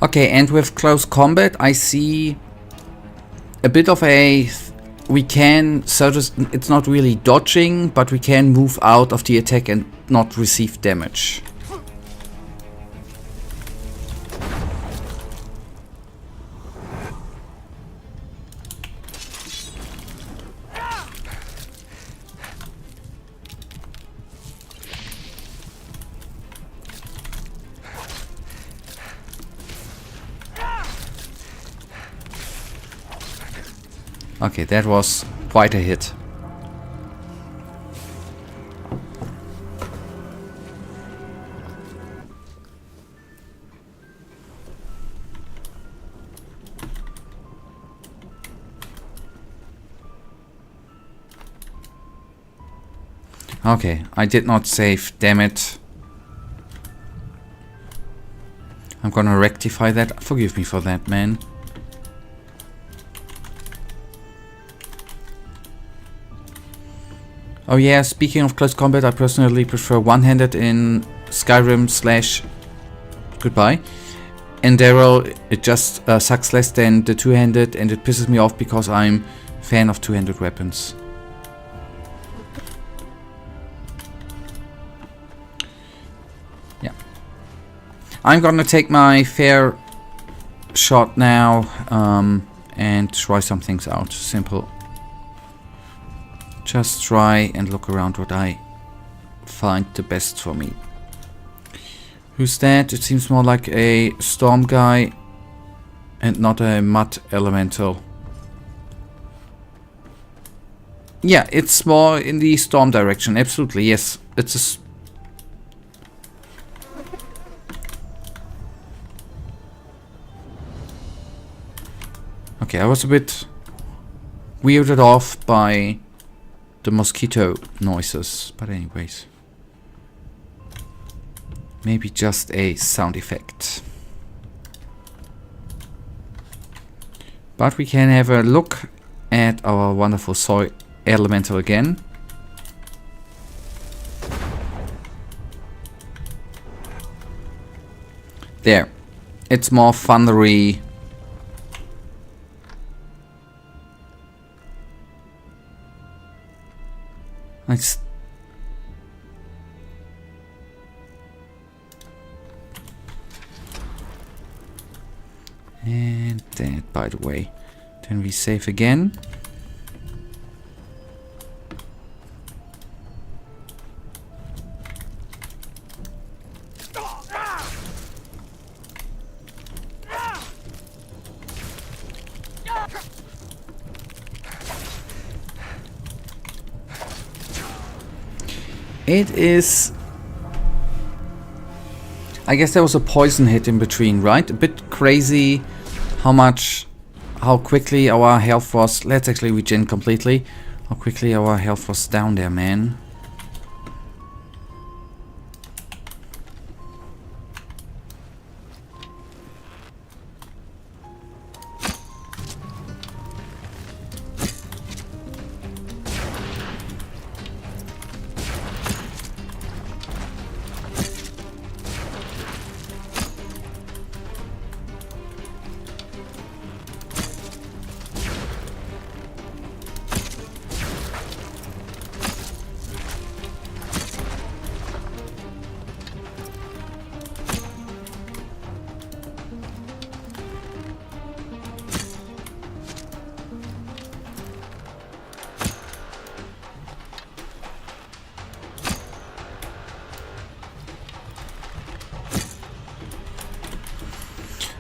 Okay, and with close combat, I see a bit of a... We can, so it's not really dodging, but we can move out of the attack and not receive damage. Okay, that was quite a hit. Okay, I did not save, damn it. I'm gonna rectify that. Forgive me for that, man. Oh yeah, speaking of close combat, I personally prefer one-handed in Skyrim / goodbye. Enderal, it just sucks less than the two-handed, and it pisses me off because I'm a fan of two-handed weapons. Yeah. I'm gonna take my fair shot now and try some things out. Simple. Just try and look around what I find the best for me. Who's that? It seems more like a storm guy and not a mud elemental. Yeah, it's more in the storm direction. Absolutely, yes. It's a... Okay, I was a bit weirded off by the mosquito noises, but anyways, maybe just a sound effect. But we can have a look at our wonderful soil elemental again. There. It's more thundery. Nice. And that, by the way. Then we save again. It is... I guess there was a poison hit in between, right? A bit crazy how quickly our health was... Let's actually regen completely. How quickly our health was down there, man.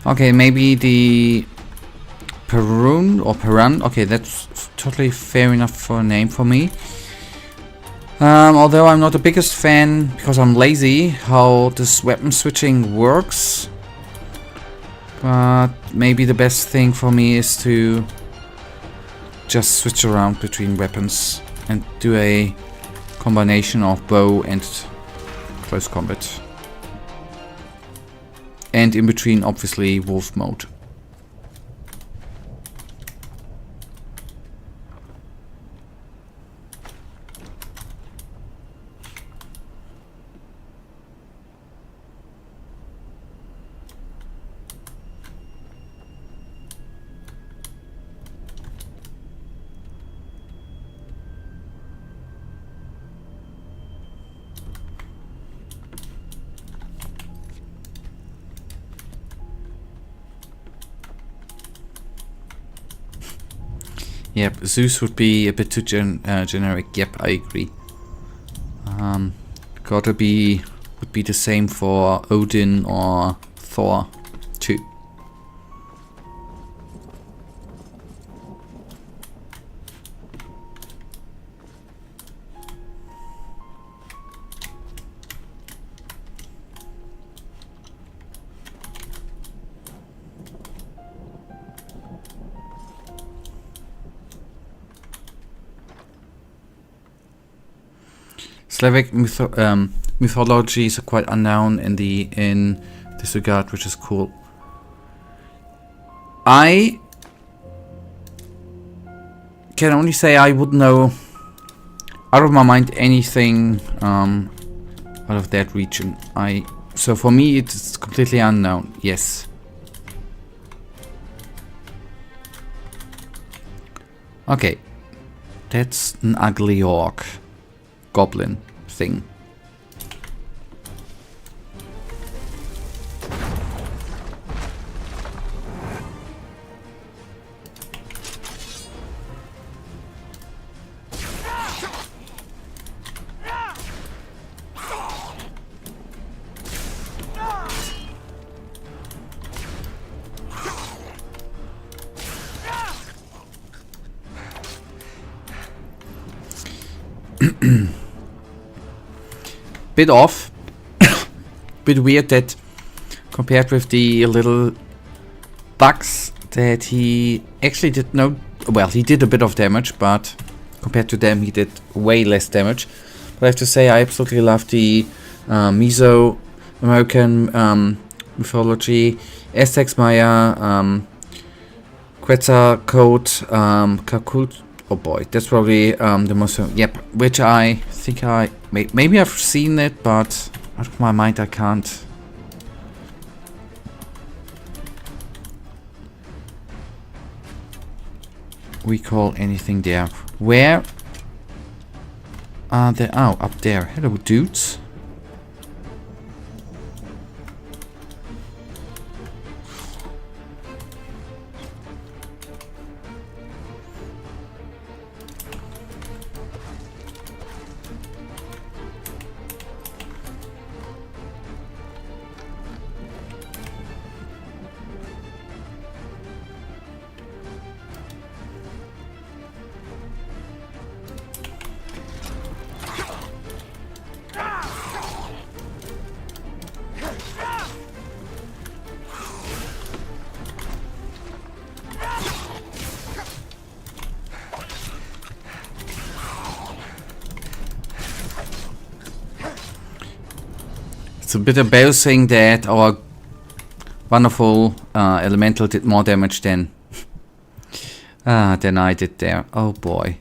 Okay, maybe the Perun or Perun. Okay, that's totally fair enough for a name for me. Although I'm not the biggest fan, because I'm lazy, how this weapon switching works. But maybe the best thing for me is to just switch around between weapons and do a combination of bow and close combat. And in between, obviously, wolf mode. Yep, Zeus would be a bit too generic. Yep, I agree. Would be the same for Odin or Thor too. Slavic mythologies are quite unknown in this regard, which is cool. I can only say I would know out of my mind anything out of that region. So for me it's completely unknown. Yes. Okay, that's an ugly orc goblin thing. Bit off, bit weird that compared with the little bugs that he actually did no, well, he did a bit of damage, but compared to them he did way less damage. But I have to say I absolutely love the Mesoamerican mythology, Aztecs, Maya, Quetzalcoatl, Kakut. Oh boy, that's probably the most. Yep, which I think maybe I've seen it, but out of my mind I can't. Recall anything there. Where are they? Oh, up there. Hello, dudes. It's a bit embarrassing that our wonderful elemental did more damage than I did there. Oh boy.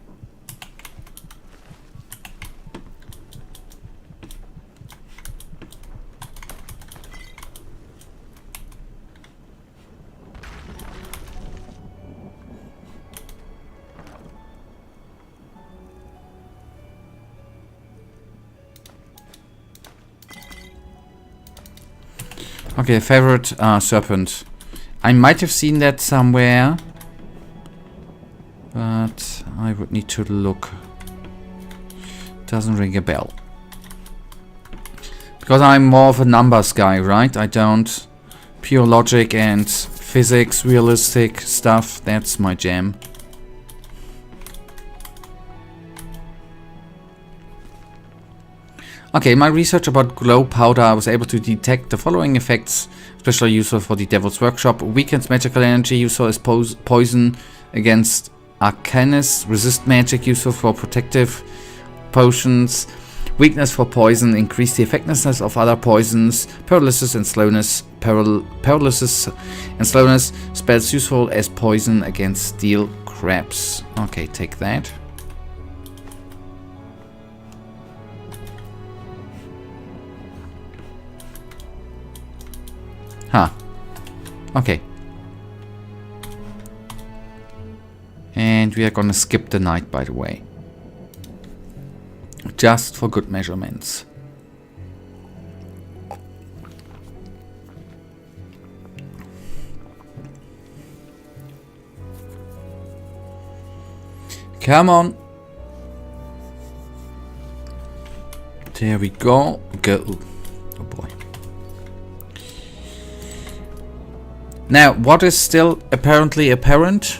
Okay, favorite serpent. I might have seen that somewhere, but I would need to look. Doesn't ring a bell. Because I'm more of a numbers guy, right? I don't... Pure logic and physics, realistic stuff, that's my jam. Okay, my research about glow powder, I was able to detect the following effects, especially useful for the Devil's Workshop. Weakens magical energy, useful as poison against arcanists. Resist magic, useful for protective potions. Weakness for poison, increase the effectiveness of other poisons. Paralysis and slowness. Paralysis and slowness. Spells useful as poison against steel crabs. Okay, take that. Huh. Okay. And we are gonna skip the night, by the way. Just for good measurements. Come on. There we go. Go. Oh boy. Now, what is still apparently apparent?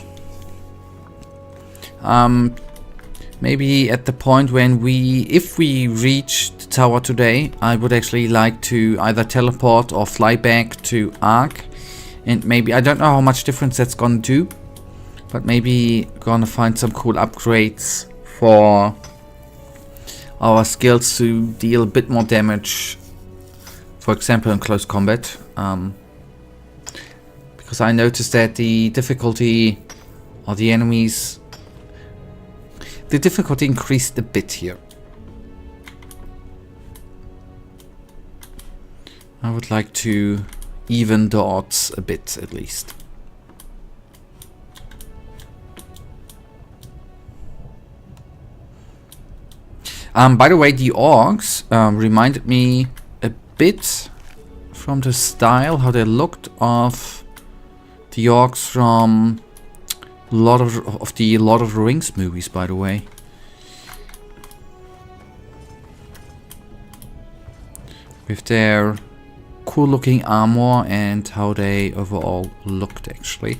Maybe at the point when if we reach the tower today, I would actually like to either teleport or fly back to Ark. And maybe, I don't know how much difference that's gonna do, but maybe gonna find some cool upgrades for our skills to deal a bit more damage. For example, in close combat. Because I noticed that the difficulty of the enemies, the difficulty increased a bit here. I would like to even the odds a bit at least. By the way, the orcs reminded me a bit from the style, how they looked, of the orcs from the Lord of the Rings movies, by the way. With their cool looking armor and how they overall looked actually.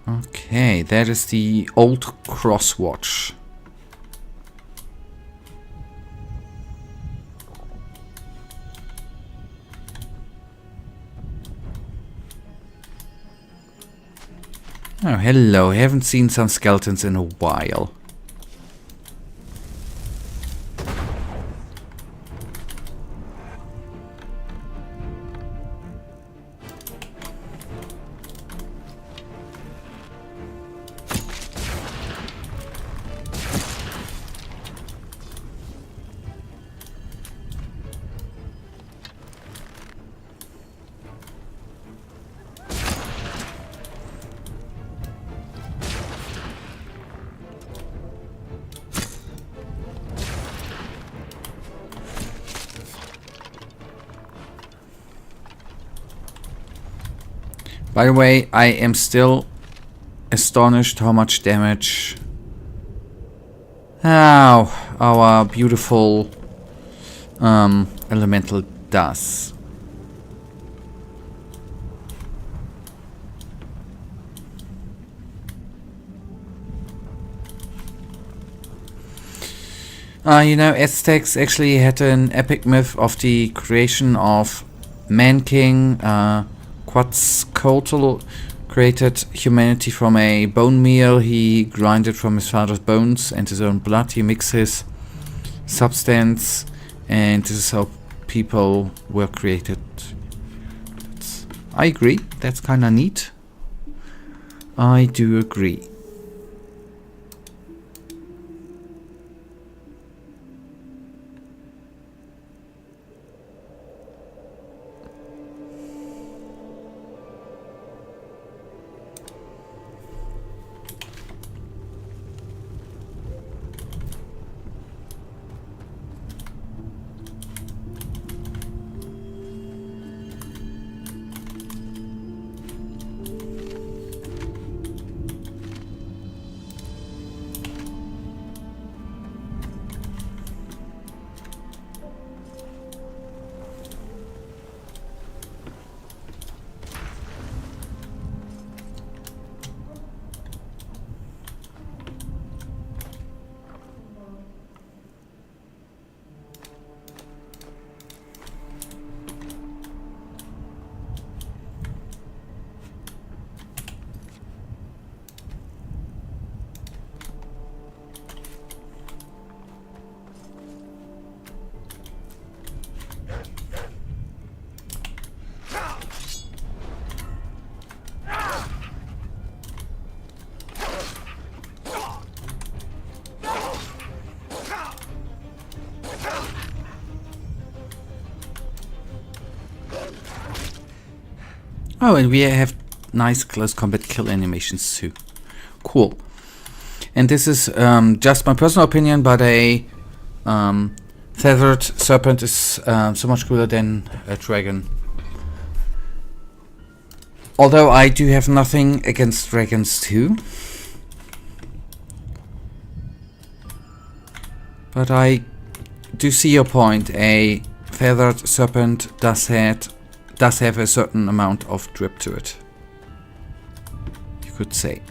Okay, that is the old crosswatch. Oh, hello. I haven't seen some skeletons in a while. By the way, I am still astonished how much damage our beautiful elemental does. You know, Aztecs actually had an epic myth of the creation of Man-King. Quetzalcoatl created humanity from a bone meal he grinded from his father's bones and his own blood. He mixed his substance, and this is how people were created. I agree, that's kinda neat. I do agree. Oh, and we have nice close combat kill animations too. Cool. And this is just my personal opinion, but a feathered serpent is so much cooler than a dragon. Although I do have nothing against dragons too. But I do see your point. A feathered serpent does have a certain amount of drip to it, you could say.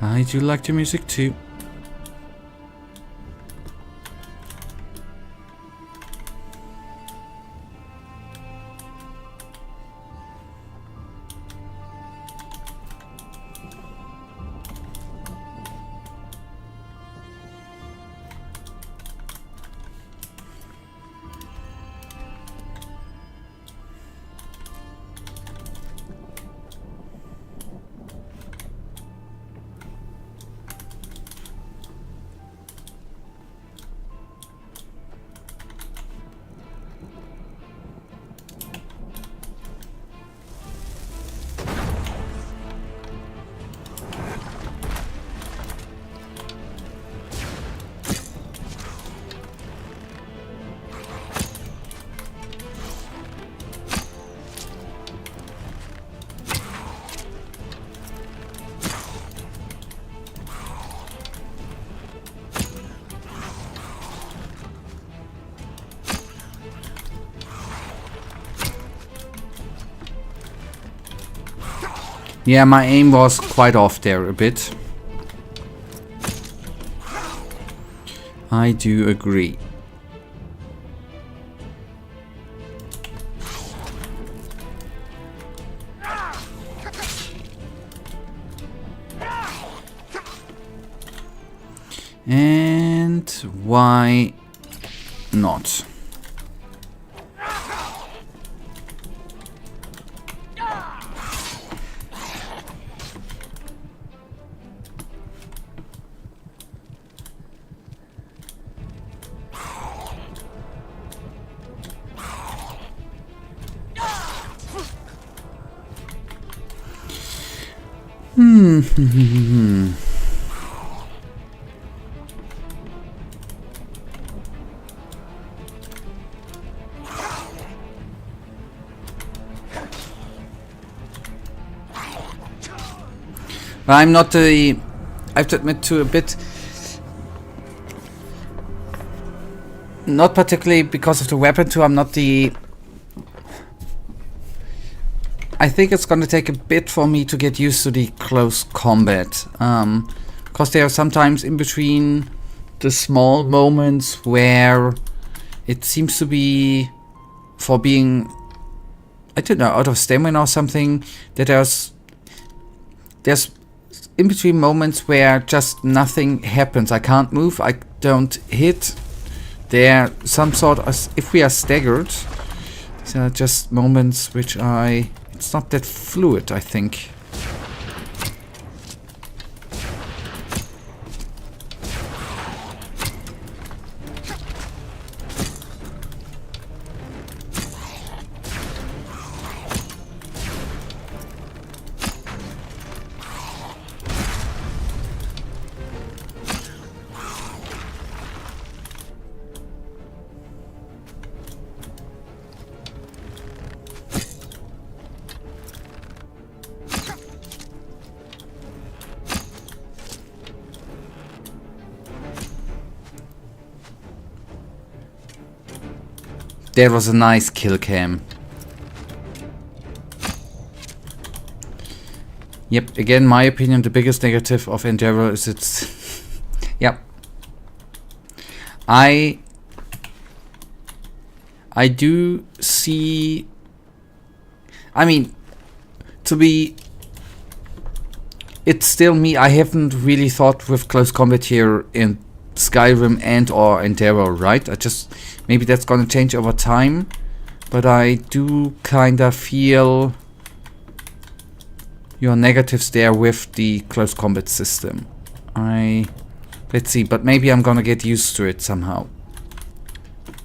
I do like the music too. Yeah, my aim was quite off there a bit. I do agree. And why not? I'm not the... I have to admit to a bit... Not particularly because of the weapon too, I'm not the... I think it's gonna take a bit for me to get used to the close combat. Because there are sometimes in between the small moments where it seems to be... For being... I don't know, out of stamina or something, that there's in between moments where just nothing happens. I can't move, I don't hit. There some sort of, if we are staggered, these are just moments which it's not that fluid, I think. That was a nice kill cam. Yep, again, my opinion, the biggest negative of Enderal is its... Yep. I do see... I mean, to be... It's still me, I haven't really thought with close combat here in Skyrim and or Enderal, right? I just... Maybe that's gonna change over time, but I do kinda feel your negatives there with the close combat system. Let's see, but maybe I'm gonna get used to it somehow.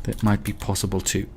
That might be possible too.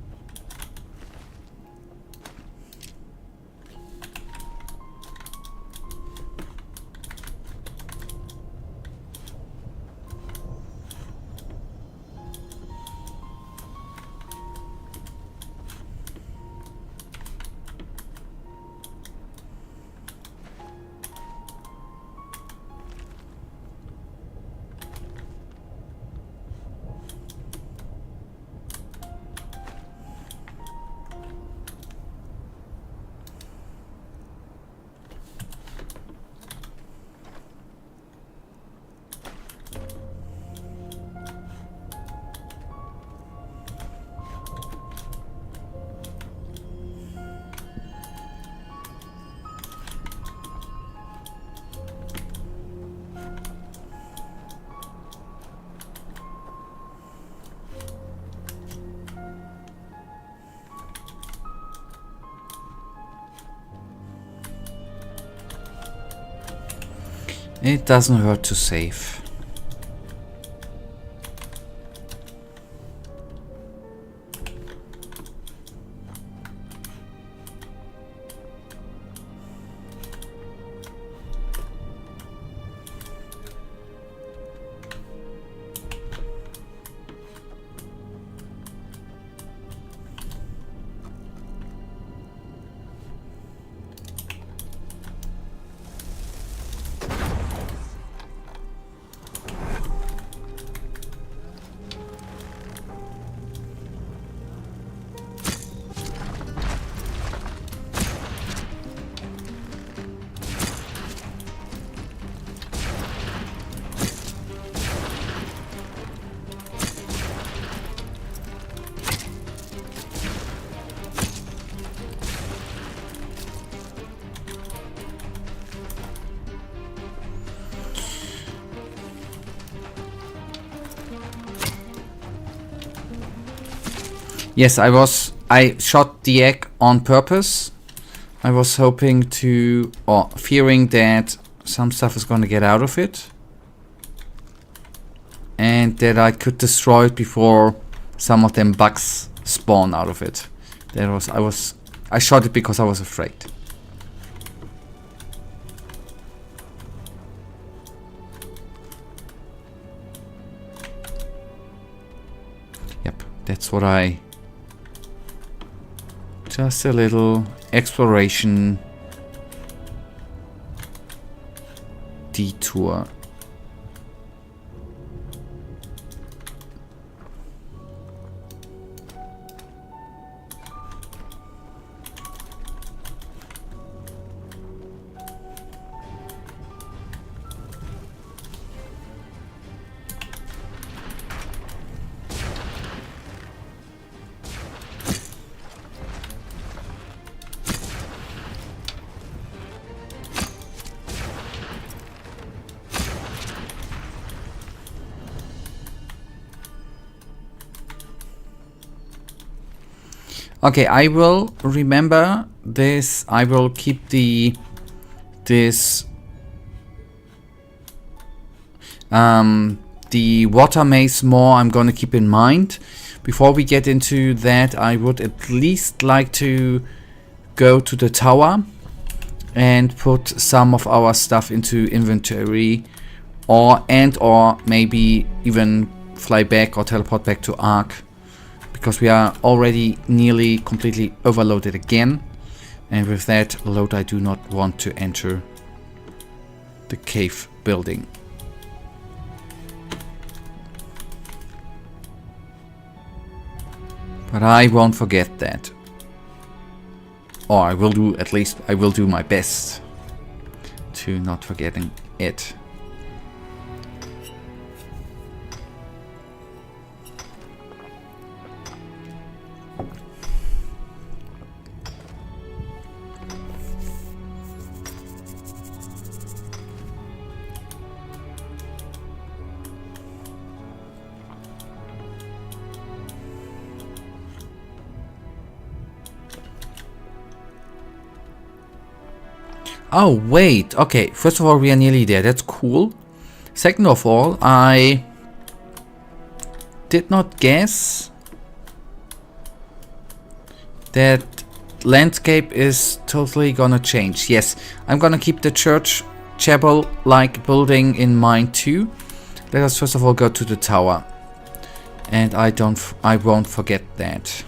It doesn't hurt to save. Yes, I shot the egg on purpose. I was hoping to, or fearing that some stuff is gonna get out of it. And that I could destroy it before some of them bugs spawn out of it. I shot it because I was afraid. That's what I... Just a little exploration detour. Okay, I will remember this. I will keep the water maze more. I'm gonna keep in mind. Before we get into that, I would at least like to go to the tower and put some of our stuff into inventory, or maybe even fly back or teleport back to Ark. Because we are already nearly completely overloaded again. And with that load, I do not want to enter the cave building. But I won't forget that. Or I will do, at least I will do my best to not forgetting it. Oh, wait. Okay, first of all, we are nearly there. That's cool. Second of all, I did not guess that landscape is totally gonna change. Yes, I'm gonna keep the church chapel-like building in mind too. Let us first of all go to the tower. And I won't forget that.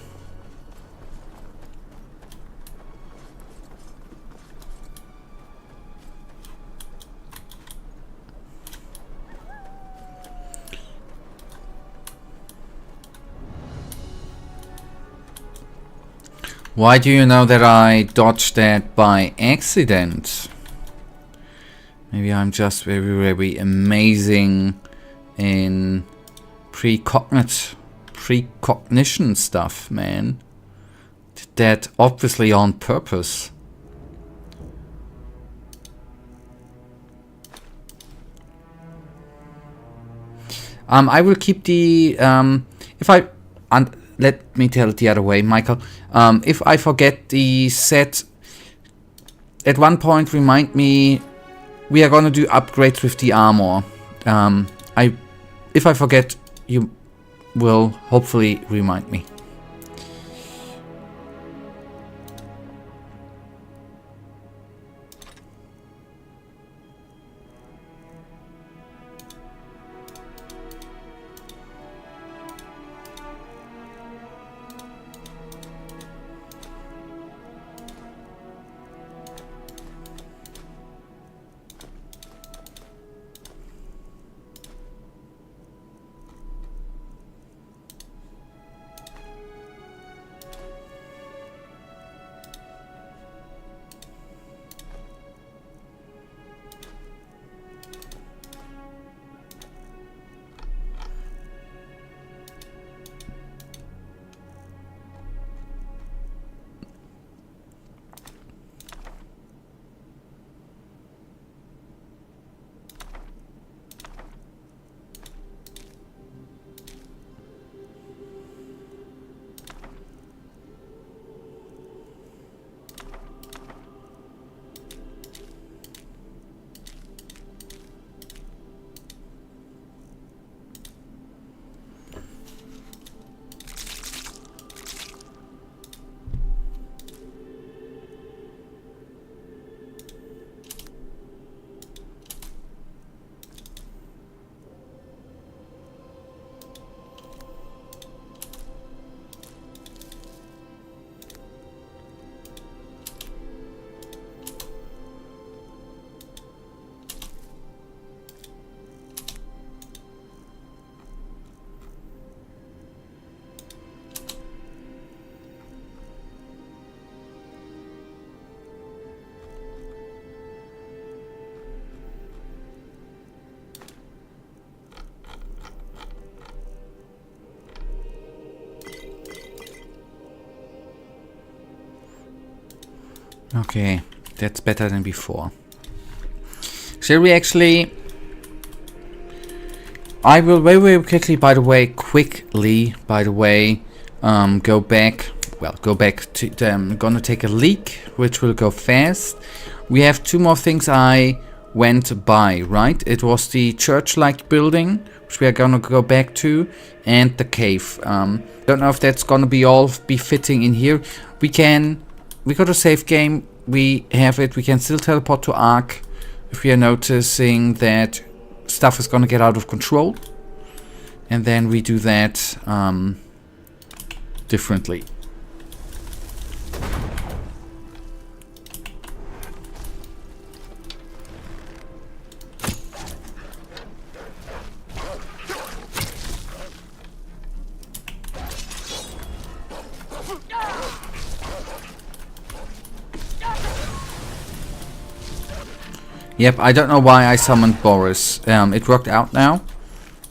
Why do you know that I dodged that by accident? Maybe I'm just very, very amazing in precognition stuff, man. Did that obviously on purpose. I will keep the let me tell it the other way, Michael. If I forget the set, at one point remind me. We are gonna do upgrades with the armor. If I forget, you will hopefully remind me. Okay, that's better than before. Shall we actually... I will very quickly, by the way, go back. Well, go back to... I'm gonna take a leak, which will go fast. We have 2 more things I went by, right? It was the church-like building, which we are gonna go back to, and the cave. Don't know if that's gonna be fitting in here. We got a save game. We have it. We can still teleport to Ark if we are noticing that stuff is gonna get out of control, and then we do that differently. Yep, I don't know why I summoned Boris. It worked out now,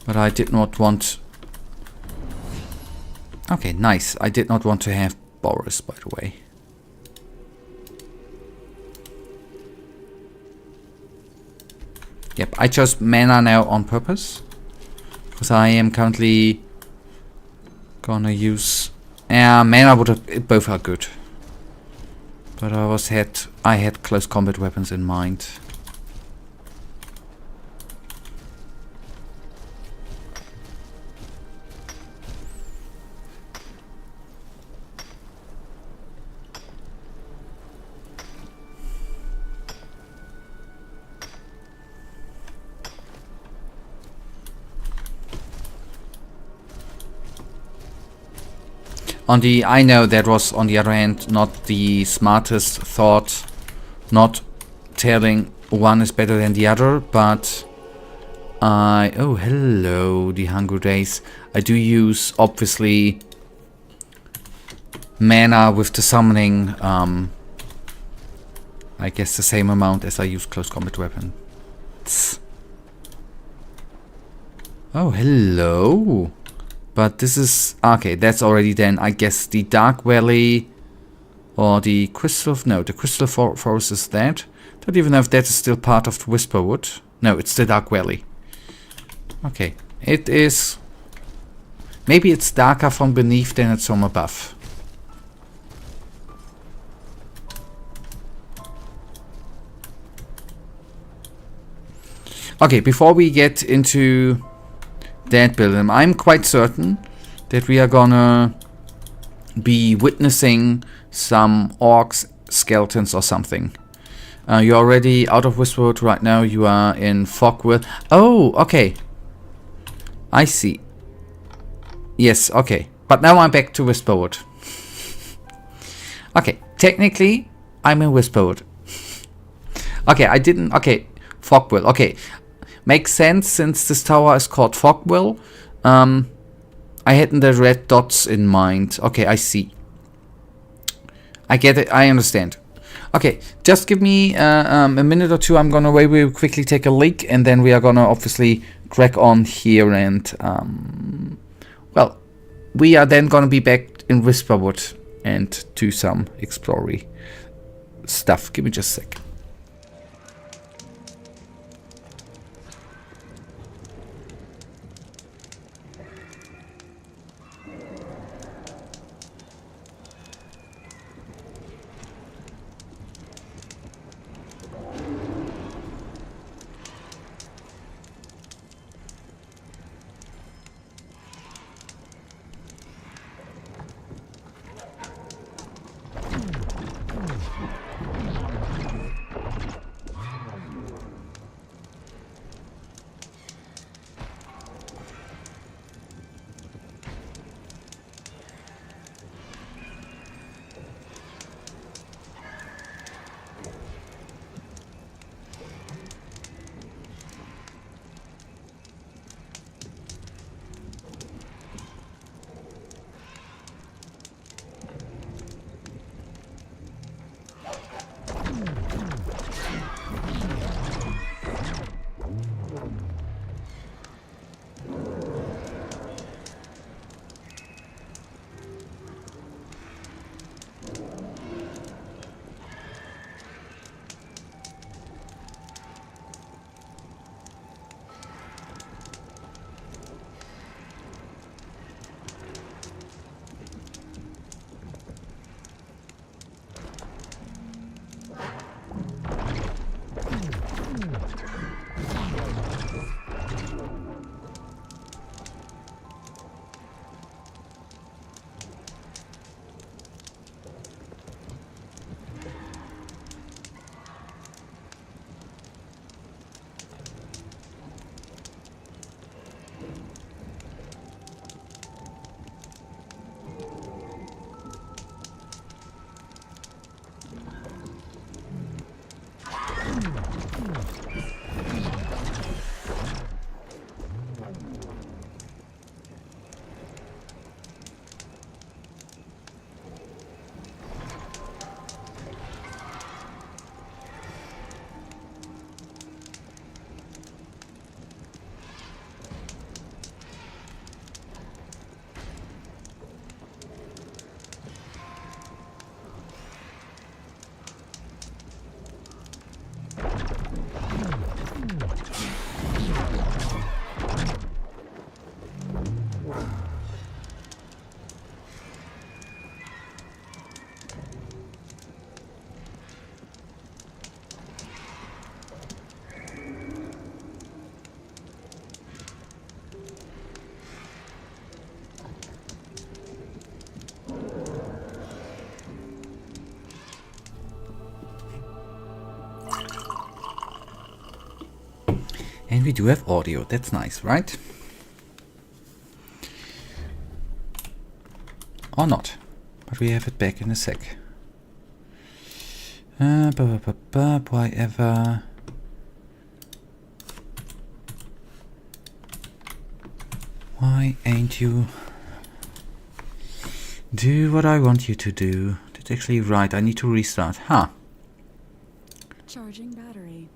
but I did not want... Okay, nice. I did not want to have Boris, by the way. Yep, I chose mana now on purpose, because I am currently gonna use... mana would have... Both are good. But I had close combat weapons in mind. I know that was, on the other hand, not the smartest thought, not telling one is better than the other, but oh, hello, the Hunger Days. I do use, obviously, mana with the summoning, I guess the same amount as I use close combat weapon. Oh, hello. But this is... Okay, that's already then, I guess, the Dark Valley or the Crystal... No, the Crystal Forest is that. Don't even know if that is still part of the Whisperwood. No, it's the Dark Valley. Okay, it is... Maybe it's darker from beneath than it's from above. Okay, before we get into... that building, I'm quite certain that we are gonna be witnessing some orcs, skeletons or something. You're already out of Whisperwood right now. You are in Fogville. Oh, okay. I see. Yes, okay. But now I'm back to Whisperwood. Okay, technically, I'm in Whisperwood. Okay, I didn't... Okay, Fogville. Okay. Makes sense since this tower is called Fogville. I hadn't the red dots in mind. Okay, I see. I get it. I understand. Okay, just give me a minute or two. I'm gonna very quickly take a leak, and then we are gonna obviously crack on here. And well, we are then gonna be back in Whisperwood and do some exploring stuff. Give me just a sec. And we do have audio. That's nice, right? Or not. But we have it back in a sec. Why ever? Why ain't you do what I want you to do? That's actually right. I need to restart. Huh. Charging battery.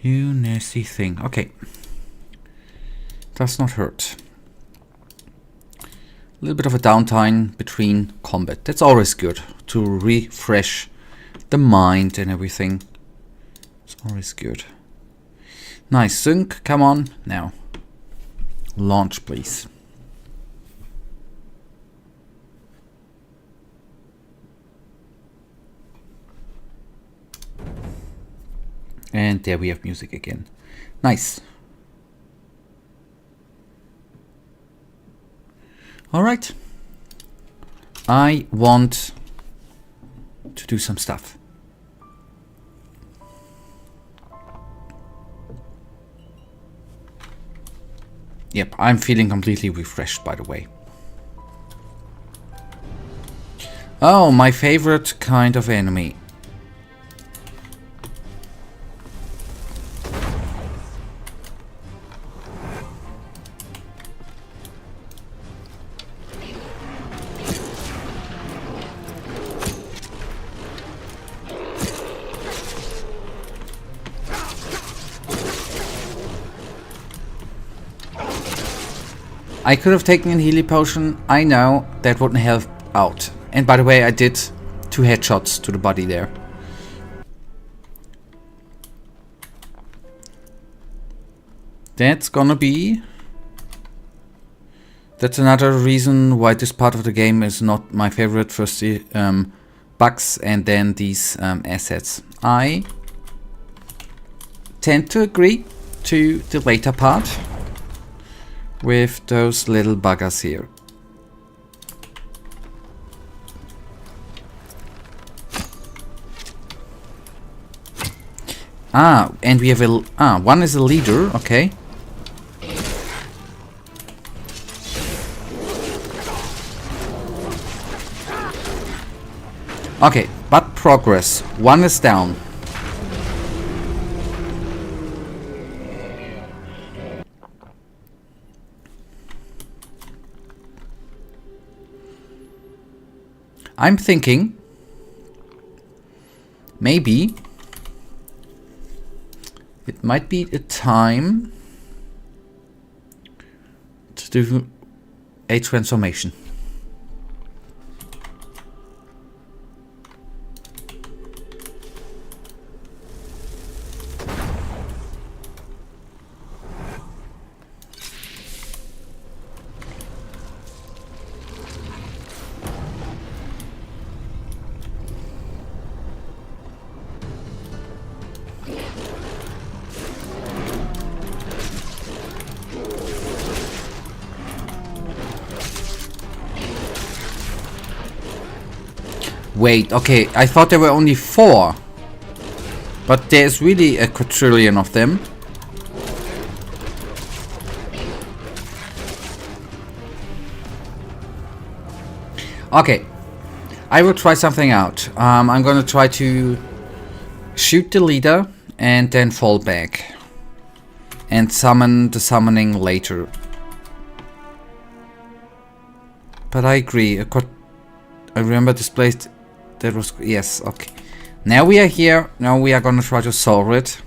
You nasty thing. Okay. Does not hurt. A little bit of a downtime between combat. That's always good to refresh the mind and everything. It's always good. Nice. Sync. Come on. Now. Launch, please. And there we have music again. Nice. Alright. I want to do some stuff. Yep, I'm feeling completely refreshed, by the way. Oh, my favorite kind of enemy. I could have taken a healing potion. I know that wouldn't help out. And by the way, I did 2 headshots to the body there. That's gonna be... That's another reason why this part of the game is not my favorite. First the bugs and then these assets. I tend to agree to the later part with those little buggers here. Ah, and we have a... Ah, one is a leader, okay. Okay, but progress. One is down. I'm thinking maybe it might be a time to do a transformation. Wait, okay, I thought there were only 4. But there's really a quadrillion of them. Okay, I will try something out. I'm gonna try to shoot the leader and then fall back. And summon the summoning later. But I agree, I remember this place... That was... Yes, okay. Now we are here. Now we are gonna try to solve it.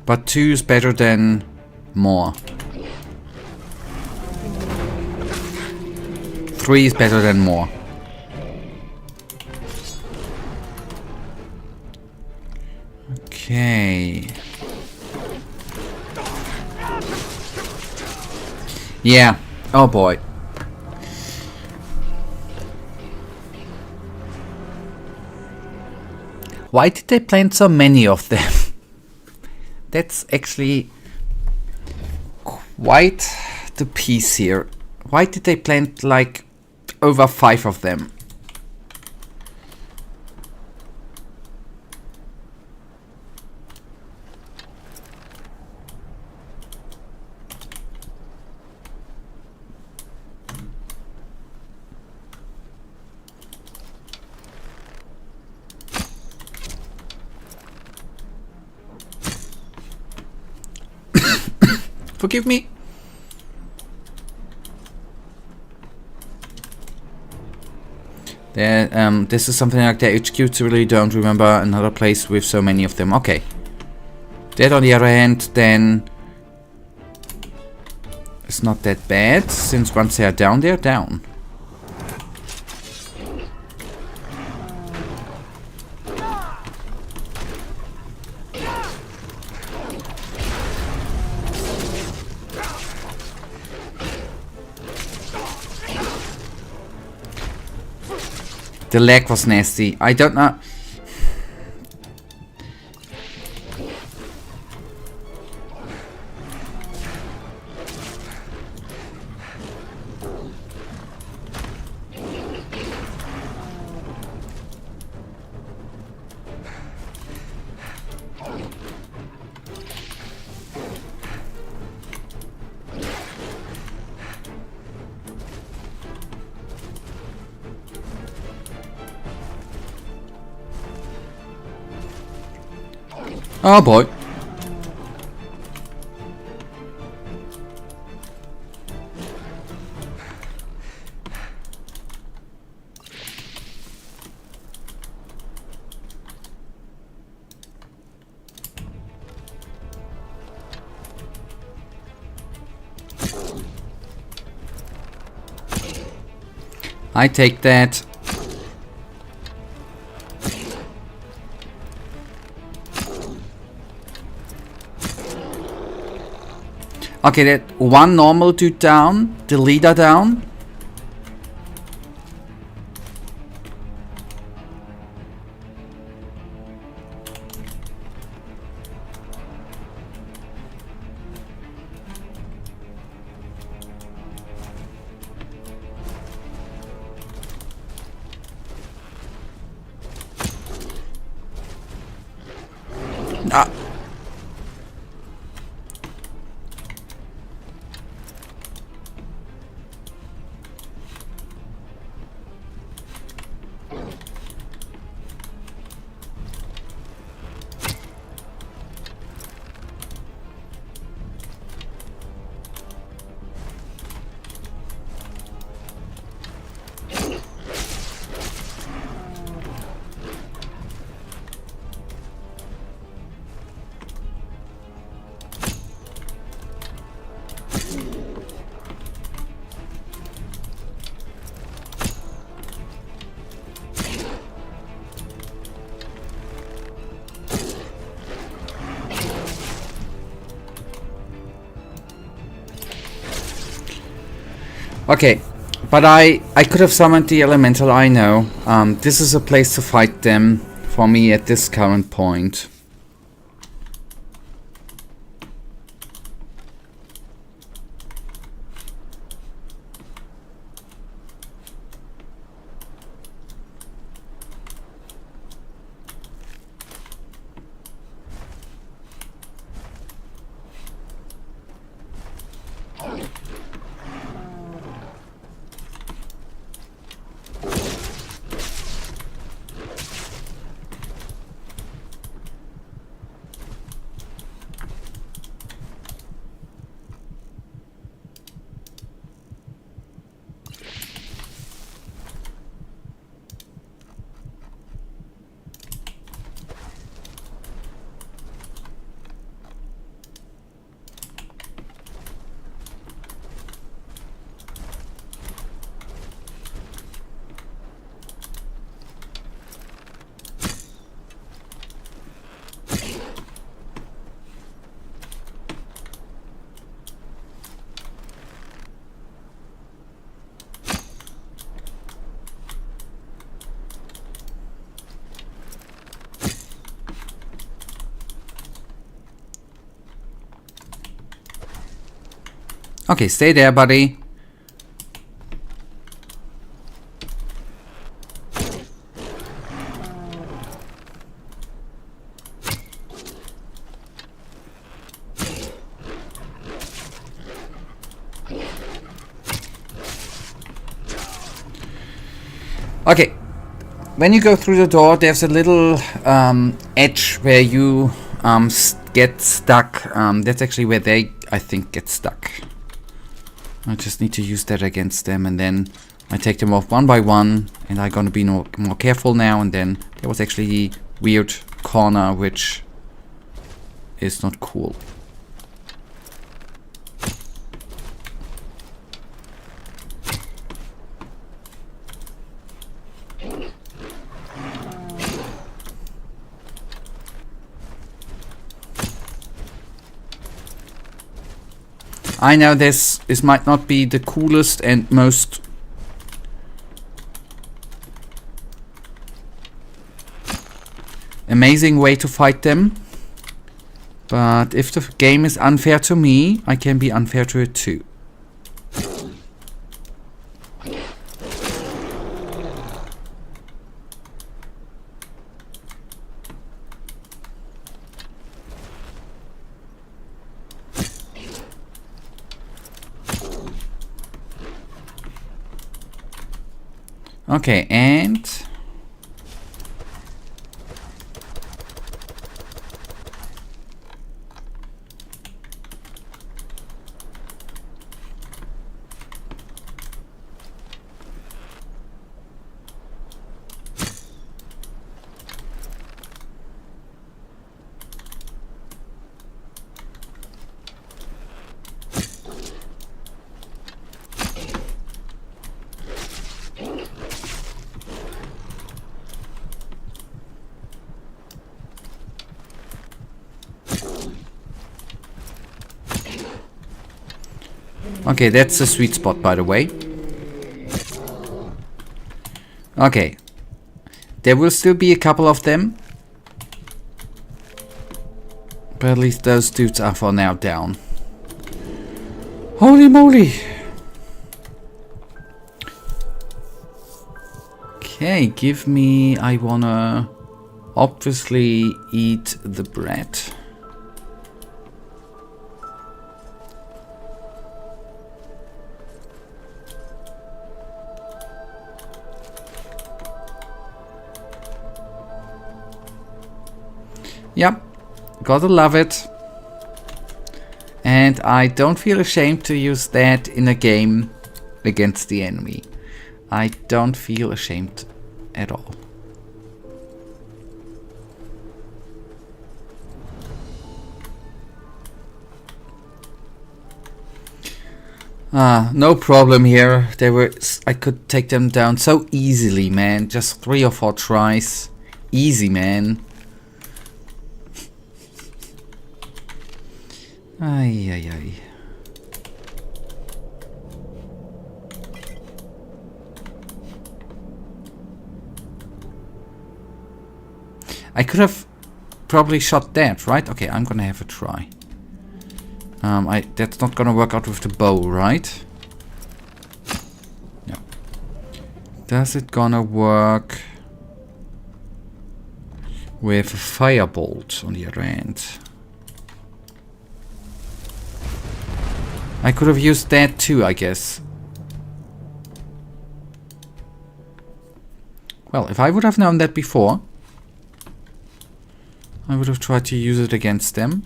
But 2 is better than more. 3 is better than more. Okay. Yeah. Oh boy. Why did they plant so many of them? That's actually quite the piece here. Why did they plant like over 5 of them? Forgive me. This is something like the HQ, so really don't remember another place with so many of them. Okay. That on the other hand, then it's not that bad, since once they are down, they're down. The lag was nasty. I don't know. Oh boy. I take that. Okay, that one normal dude down, the leader down. Ah. Okay, but I could have summoned the elemental, I know. This is a place to fight them for me at this current point. Okay, stay there, buddy. Okay, when you go through the door, there's a little edge where you get stuck. That's actually where they, I think, get stuck. I just need to use that against them, and then I take them off one by one, and I'm gonna be more careful now. And then there was actually a weird corner, which is not cool. I know this might not be the coolest and most amazing way to fight them, but if the game is unfair to me, I can be unfair to it too. Okay, and okay, that's a sweet spot, by the way. Okay. There will still be a couple of them. But at least those dudes are for now down. Holy moly! Okay, give me... I wanna obviously eat the bread. Yep, gotta love it. And I don't feel ashamed to use that in a game against the enemy. I don't feel ashamed at all. No problem here. I could take them down so easily, man. Just 3 or 4 tries. Easy, man. Ay, ay, ay. I could have probably shot that, right? Okay, I'm gonna have a try. That's not gonna work out with the bow, right? No. Does it gonna work with a firebolt on the other end? I could have used that too, I guess. Well, if I would have known that before, I would have tried to use it against them.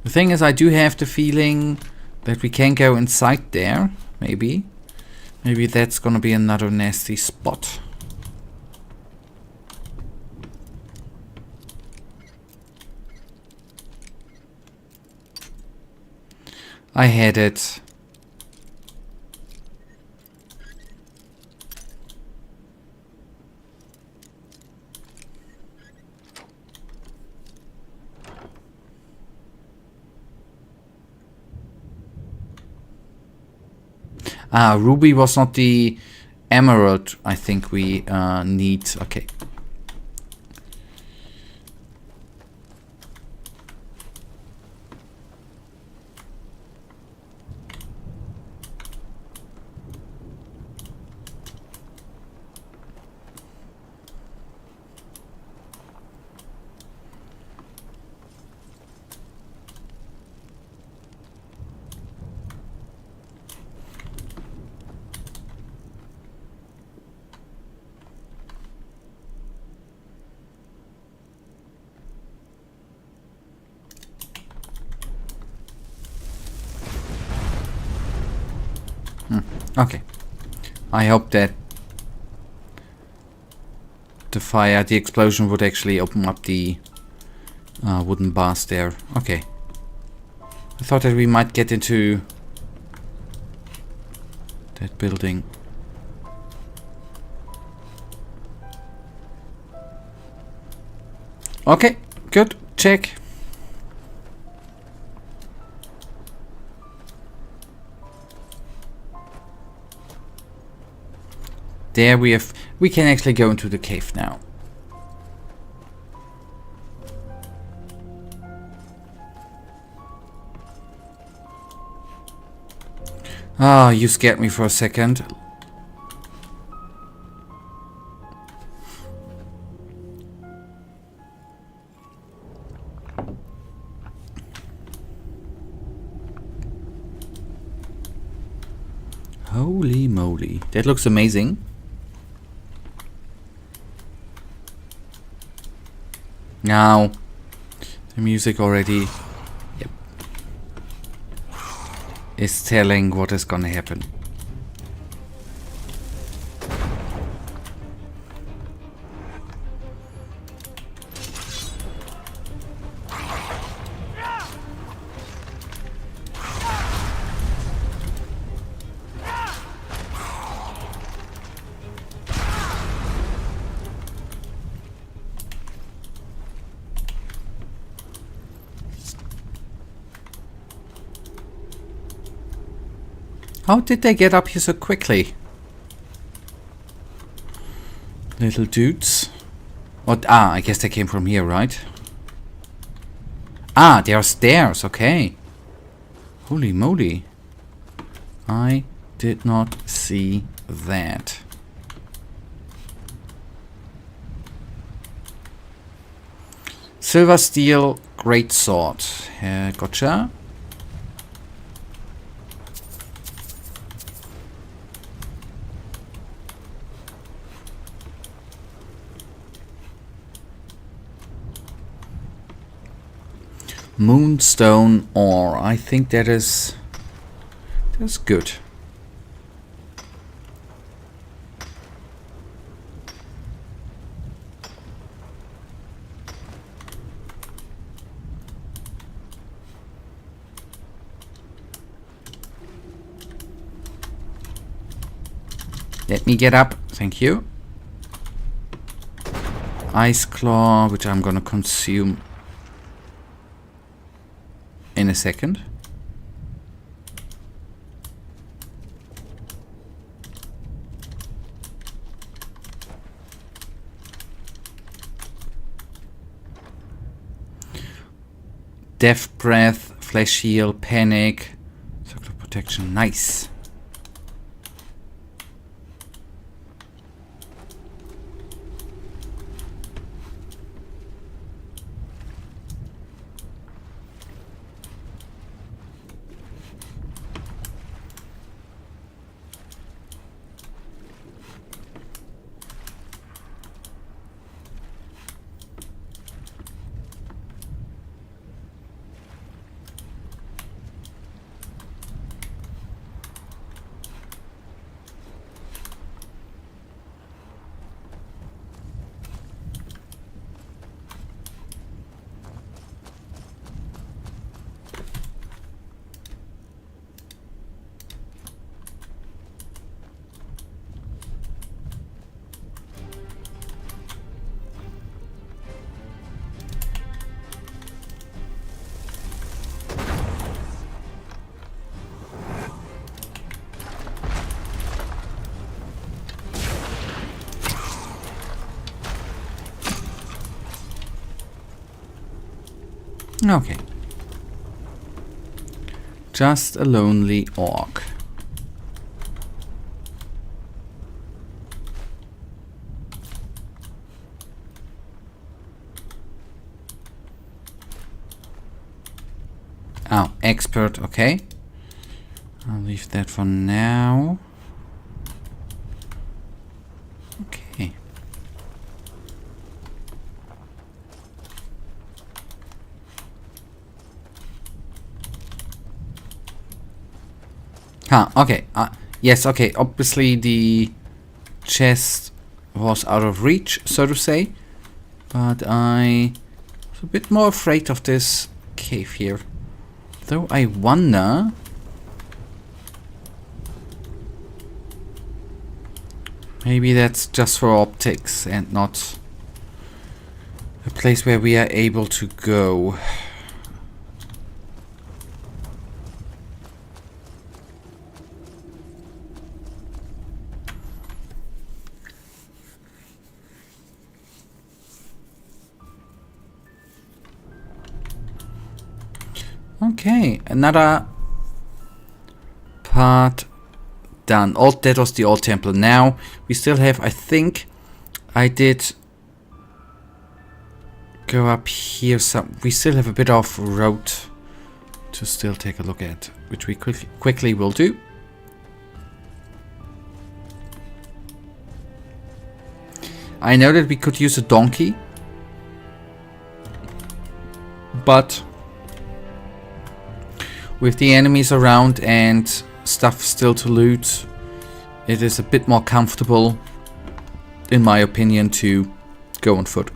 The thing is, I do have the feeling that we can go inside there, maybe. Maybe that's gonna be another nasty spot. I had it. Ruby was not the emerald I think we need. Okay. Okay. I hope that the explosion would actually open up the wooden bars there. Okay. I thought that we might get into that building. Okay, good. Check. There we can actually go into the cave now. Ah, you scared me for a second. Holy moly. That looks amazing. Now, the music already is telling what is gonna happen. How did they get up here so quickly? Little dudes. What? Ah, I guess they came from here, right? Ah, there are stairs, okay. Holy moly. I did not see that. Silver steel great sword. Gotcha. Moonstone ore. I think that's good. Let me get up. Thank you. Ice claw, which I'm gonna consume in a second. Death breath, flesh heal, panic, circle of protection. Nice. Okay. Just a lonely orc. Oh, expert, okay. I'll leave that for now. Okay. Okay. Yes, okay, obviously the chest was out of reach, so to say. But I was a bit more afraid of this cave here. Though I wonder... Maybe that's just for optics and not a place where we are able to go. Okay, another part done. That was the old temple. Now we still have, I think I did go up here some. We still have a bit of road to still take a look at, which we quickly will do. I know that we could use a donkey, but with the enemies around and stuff still to loot, it is a bit more comfortable, in my opinion, to go on foot.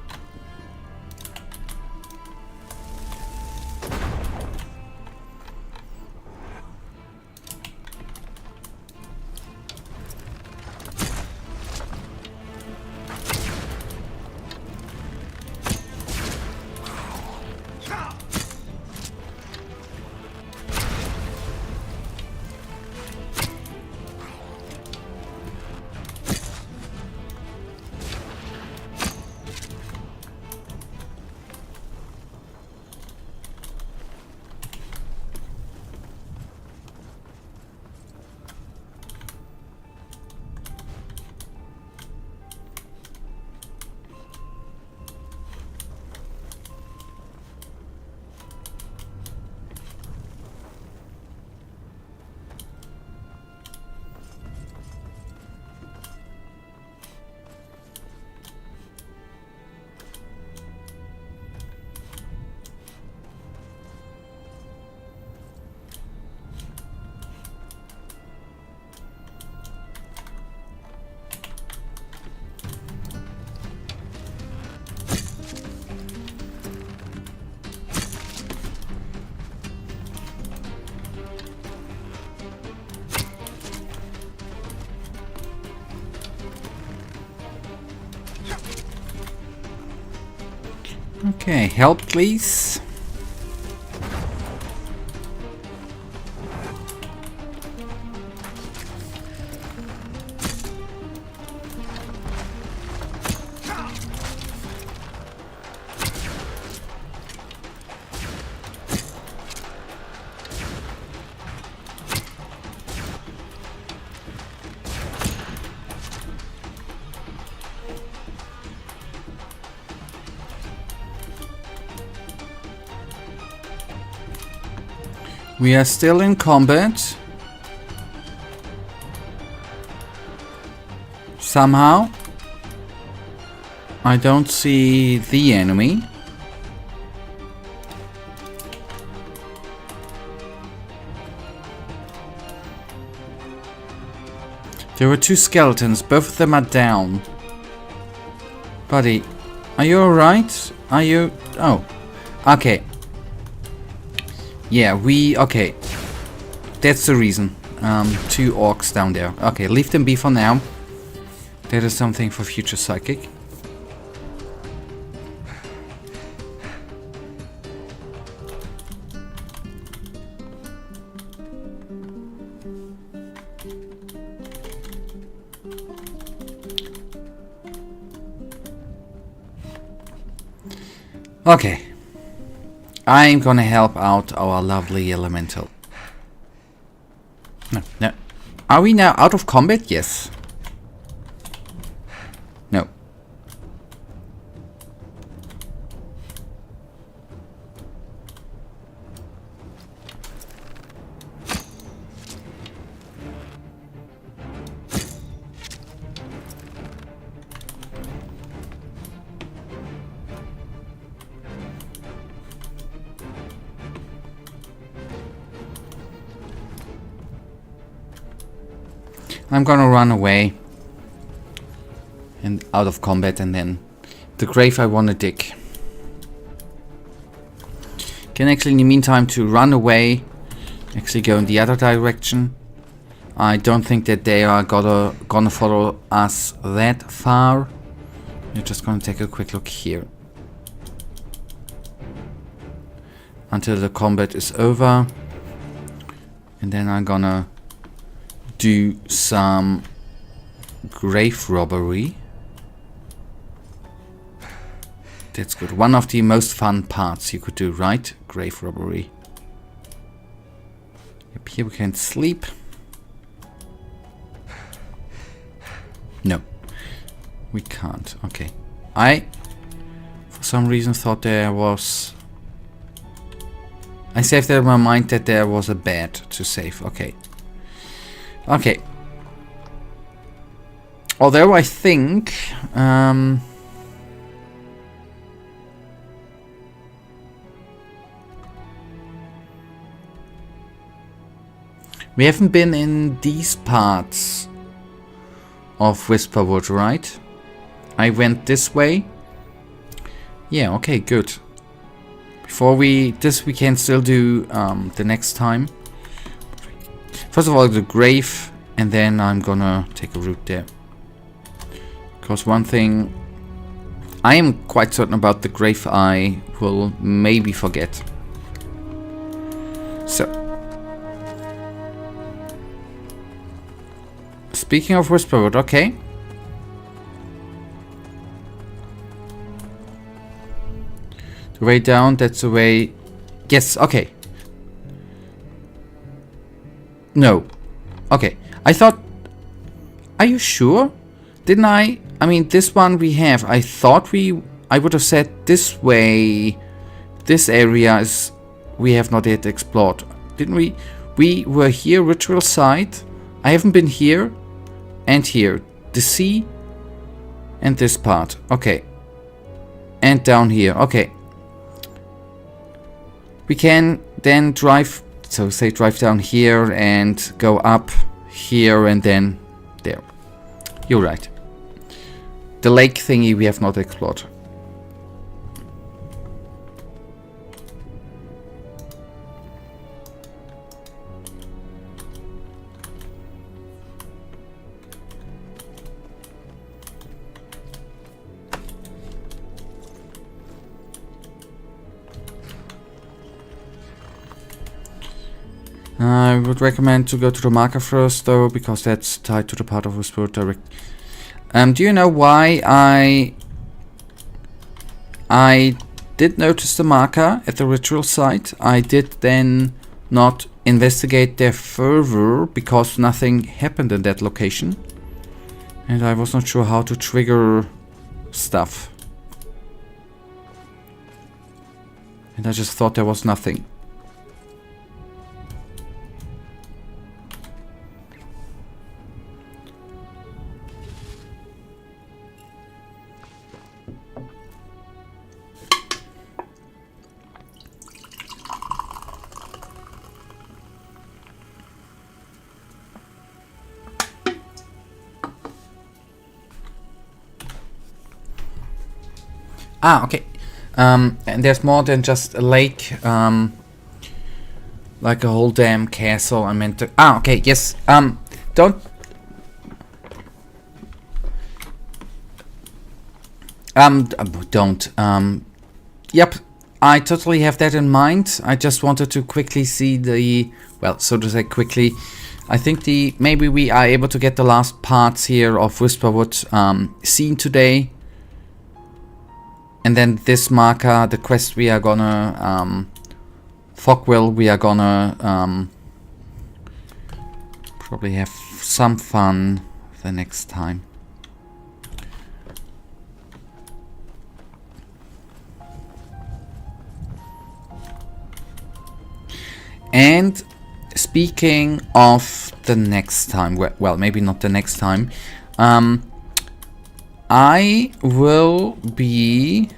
Okay, help please. We are still in combat. Somehow. I don't see the enemy. There were two skeletons. Both of them are down. Buddy, are you alright? Are you... Oh. Okay. Yeah, okay. That's the reason. Two orcs down there. Okay, leave them be for now. That is something for future psychic. Okay. I'm gonna help out our lovely elemental. No. Are we now out of combat? Yes. No. I'm gonna run away and out of combat, and then the grave I wanna dig. Can actually in the meantime to run away, actually go in the other direction. I don't think that they are gonna follow us that far. We're just gonna take a quick look here until the combat is over, and then I'm gonna do some grave robbery. That's good. One of the most fun parts you could do, right? Grave robbery. Yep, here we can sleep. No, we can't. Okay. I, for some reason, thought there was... I saved it in my mind that there was a bed to save. Okay. Okay. Although I think... we haven't been in these parts of Whisperwood, right? I went this way. Yeah, okay, good. Before this we can still do the next time. First of all, the grave, and then I'm gonna take a route there. Because one thing I am quite certain about the grave I will maybe forget. So, speaking of Whisperwood, okay. The way down, that's the way... Yes, okay. No. Okay. I thought... Are you sure? Didn't I... I mean, this one we have. I thought I would have said this way. This area is... We have not yet explored. Didn't we? We were here, ritual site. I haven't been here. And here. The sea. And this part. Okay. And down here. Okay. We can then drive, so say drive down here and go up here and then there. You're right. The lake thingy we have not explored. I would recommend to go to the marker first, though, because that's tied to the part of Whisper direct. Do you know why I did notice the marker at the ritual site? I did then not investigate there further because nothing happened in that location, and I was not sure how to trigger stuff. And I just thought there was nothing. Ah, okay. And there's more than just a lake, like a whole damn castle. I meant to. Ah, okay. Yes. Don't. Don't. Yep. I totally have that in mind. I just wanted to quickly see the. Well, so to say, quickly. I think maybe we are able to get the last parts here of Whisperwood seen today. And then this marker, the quest we are gonna, Fogwill, we are gonna probably have some fun the next time. And speaking of the next time, well, maybe not the next time, I will be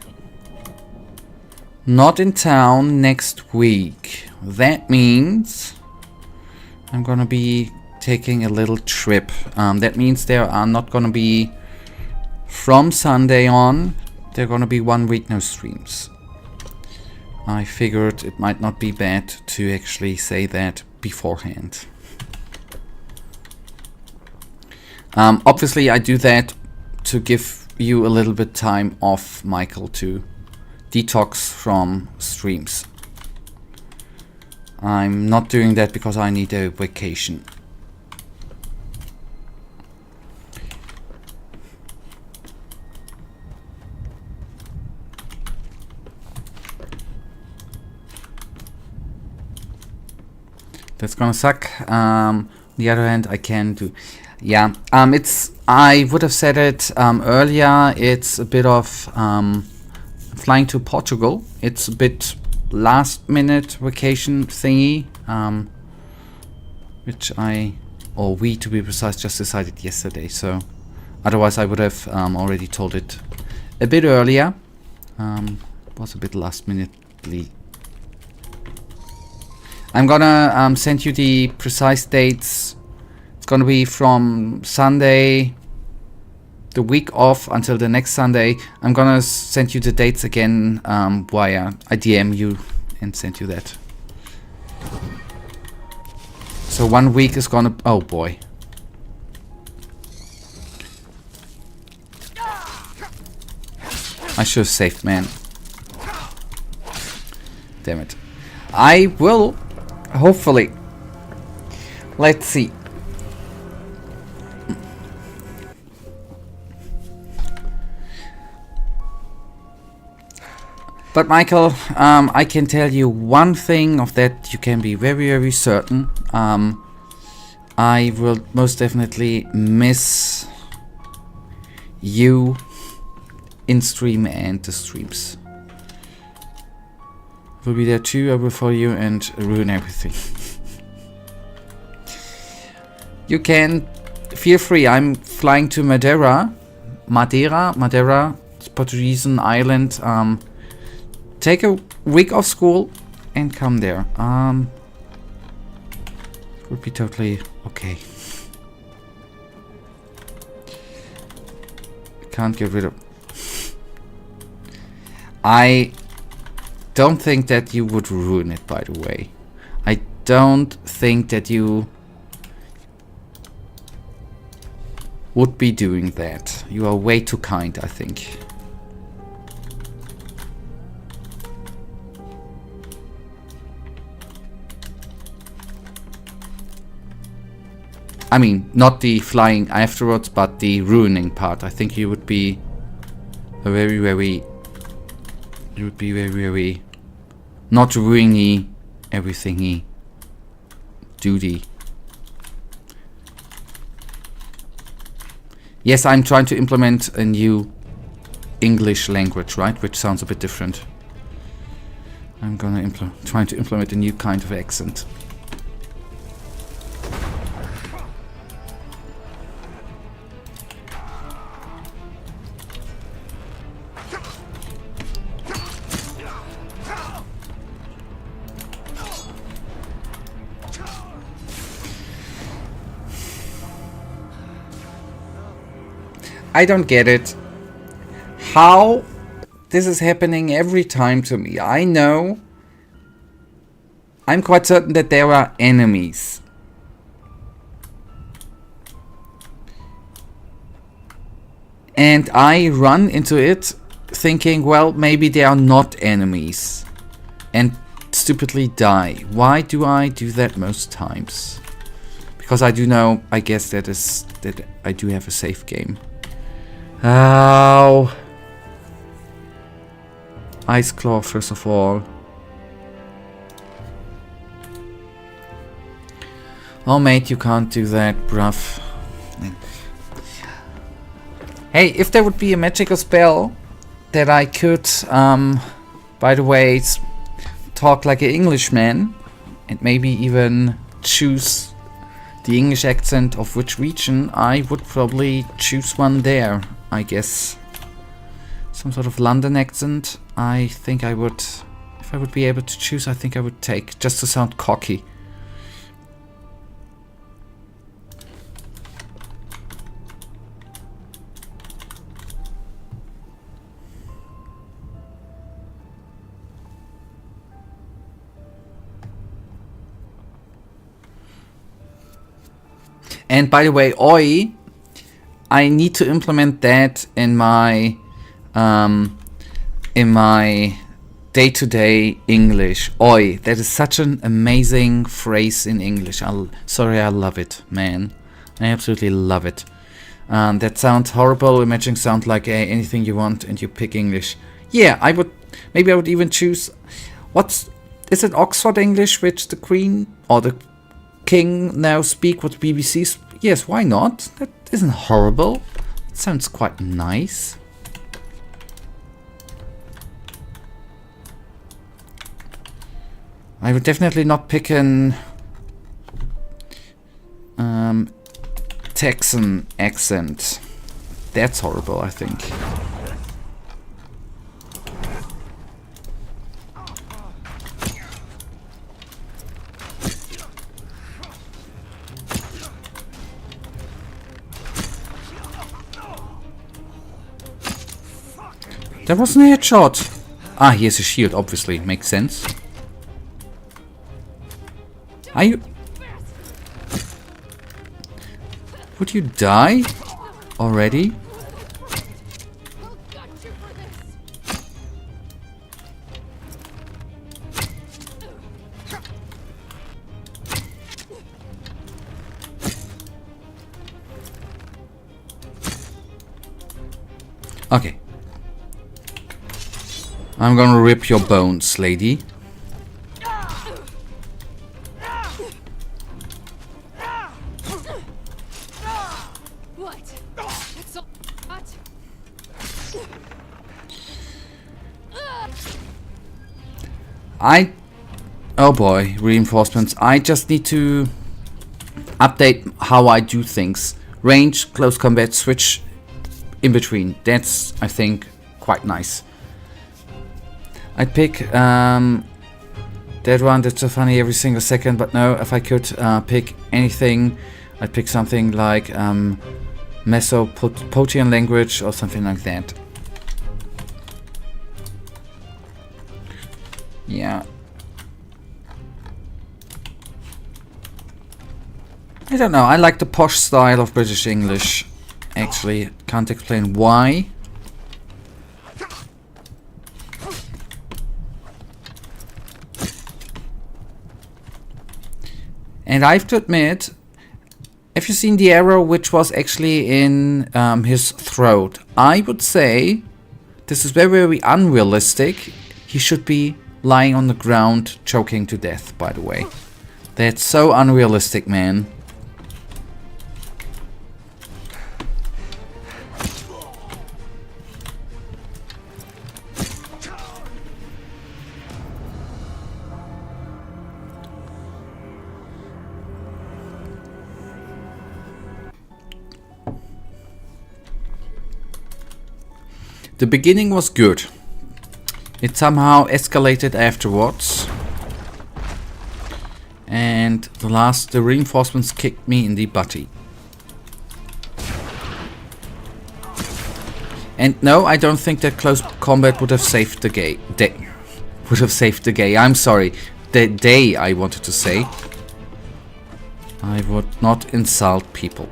not in town next week. That means I'm gonna be taking a little trip. That means there are not gonna be, from Sunday on, there are gonna be 1 week no streams. I figured it might not be bad to actually say that beforehand. Obviously I do that to give you a little bit time off, Michael, to detox from streams. I'm not doing that because I need a vacation. That's gonna suck. On the other hand, I can do... Yeah, I would have said it earlier, it's a bit of flying to Portugal. It's a bit last minute vacation thingy, which we to be precise, just decided yesterday. So otherwise I would have already told it a bit earlier. Was a bit last minutely. I'm gonna send you the precise dates. It's gonna be from Sunday, the week off, until the next Sunday. I'm gonna send you the dates again via I DM you and send you that. So 1 week is gonna... Oh boy. I should have saved, man. Damn it. I will, hopefully. Let's see. But Michael, I can tell you one thing of that you can be very, very certain. I will most definitely miss you in stream and the streams. Will be there too. I will follow you and ruin everything. You can feel free. I'm flying to Madeira, Portuguese island. Take a week off school and come there. Would be totally okay. Can't get rid of... I don't think that you would ruin it, by the way. I don't think that you would be doing that. You are way too kind, I think. I mean, not the flying afterwards, but the ruining part. I think you would be a very, very... You would be very, very... Not ruining everything-y duty. Yes, I'm trying to implement a new English language, right? Which sounds a bit different. I'm gonna trying to implement a new kind of accent. I don't get it. How this is happening every time to me. I know. I'm quite certain that there are enemies. And I run into it thinking, well, maybe they are not enemies. And stupidly die. Why do I do that most times? Because I do know, I guess that I do have a safe game. Ow. Ice Claw, first of all. Oh, mate, you can't do that, bruv. Hey, if there would be a magical spell that I could, by the way, talk like an Englishman and maybe even choose the English accent of which region, I would probably choose one there. I guess some sort of London accent. I think I would, if I would be able to choose, I think I would take, just to sound cocky. And by the way, oi, I need to implement that in my day-to-day English. Oi, that is such an amazing phrase in English. I love it, man. I absolutely love it. That sounds horrible. Imagine sound like anything you want, and you pick English. Yeah, I would even choose. Is it Oxford English, which the Queen or the King now speak? What BBC? Yes, why not? That isn't horrible. It sounds quite nice. I would definitely not pick an Texan accent. That's horrible, I think. That wasn't a headshot. Ah, he has a shield, obviously. Makes sense. Are you... Would you die? Already? Okay. I'm gonna rip your bones, lady. Oh boy, reinforcements. I just need to update how I do things. Range, close combat, switch in between. That's, I think, quite nice. I'd pick that one. That's so funny every single second, but no, if I could pick anything, I'd pick something like Mesopotamian language or something like that. Yeah. I don't know, I like the posh style of British English. Actually, can't explain why. And I have to admit, have you seen the arrow which was actually in his throat? I would say this is very, very unrealistic. He should be lying on the ground, choking to death, by the way. That's so unrealistic, man. The beginning was good. It somehow escalated afterwards. And the reinforcements kicked me in the butty. And no, I don't think that close combat would have saved the day. I'm sorry. The day, I wanted to say. I would not insult people.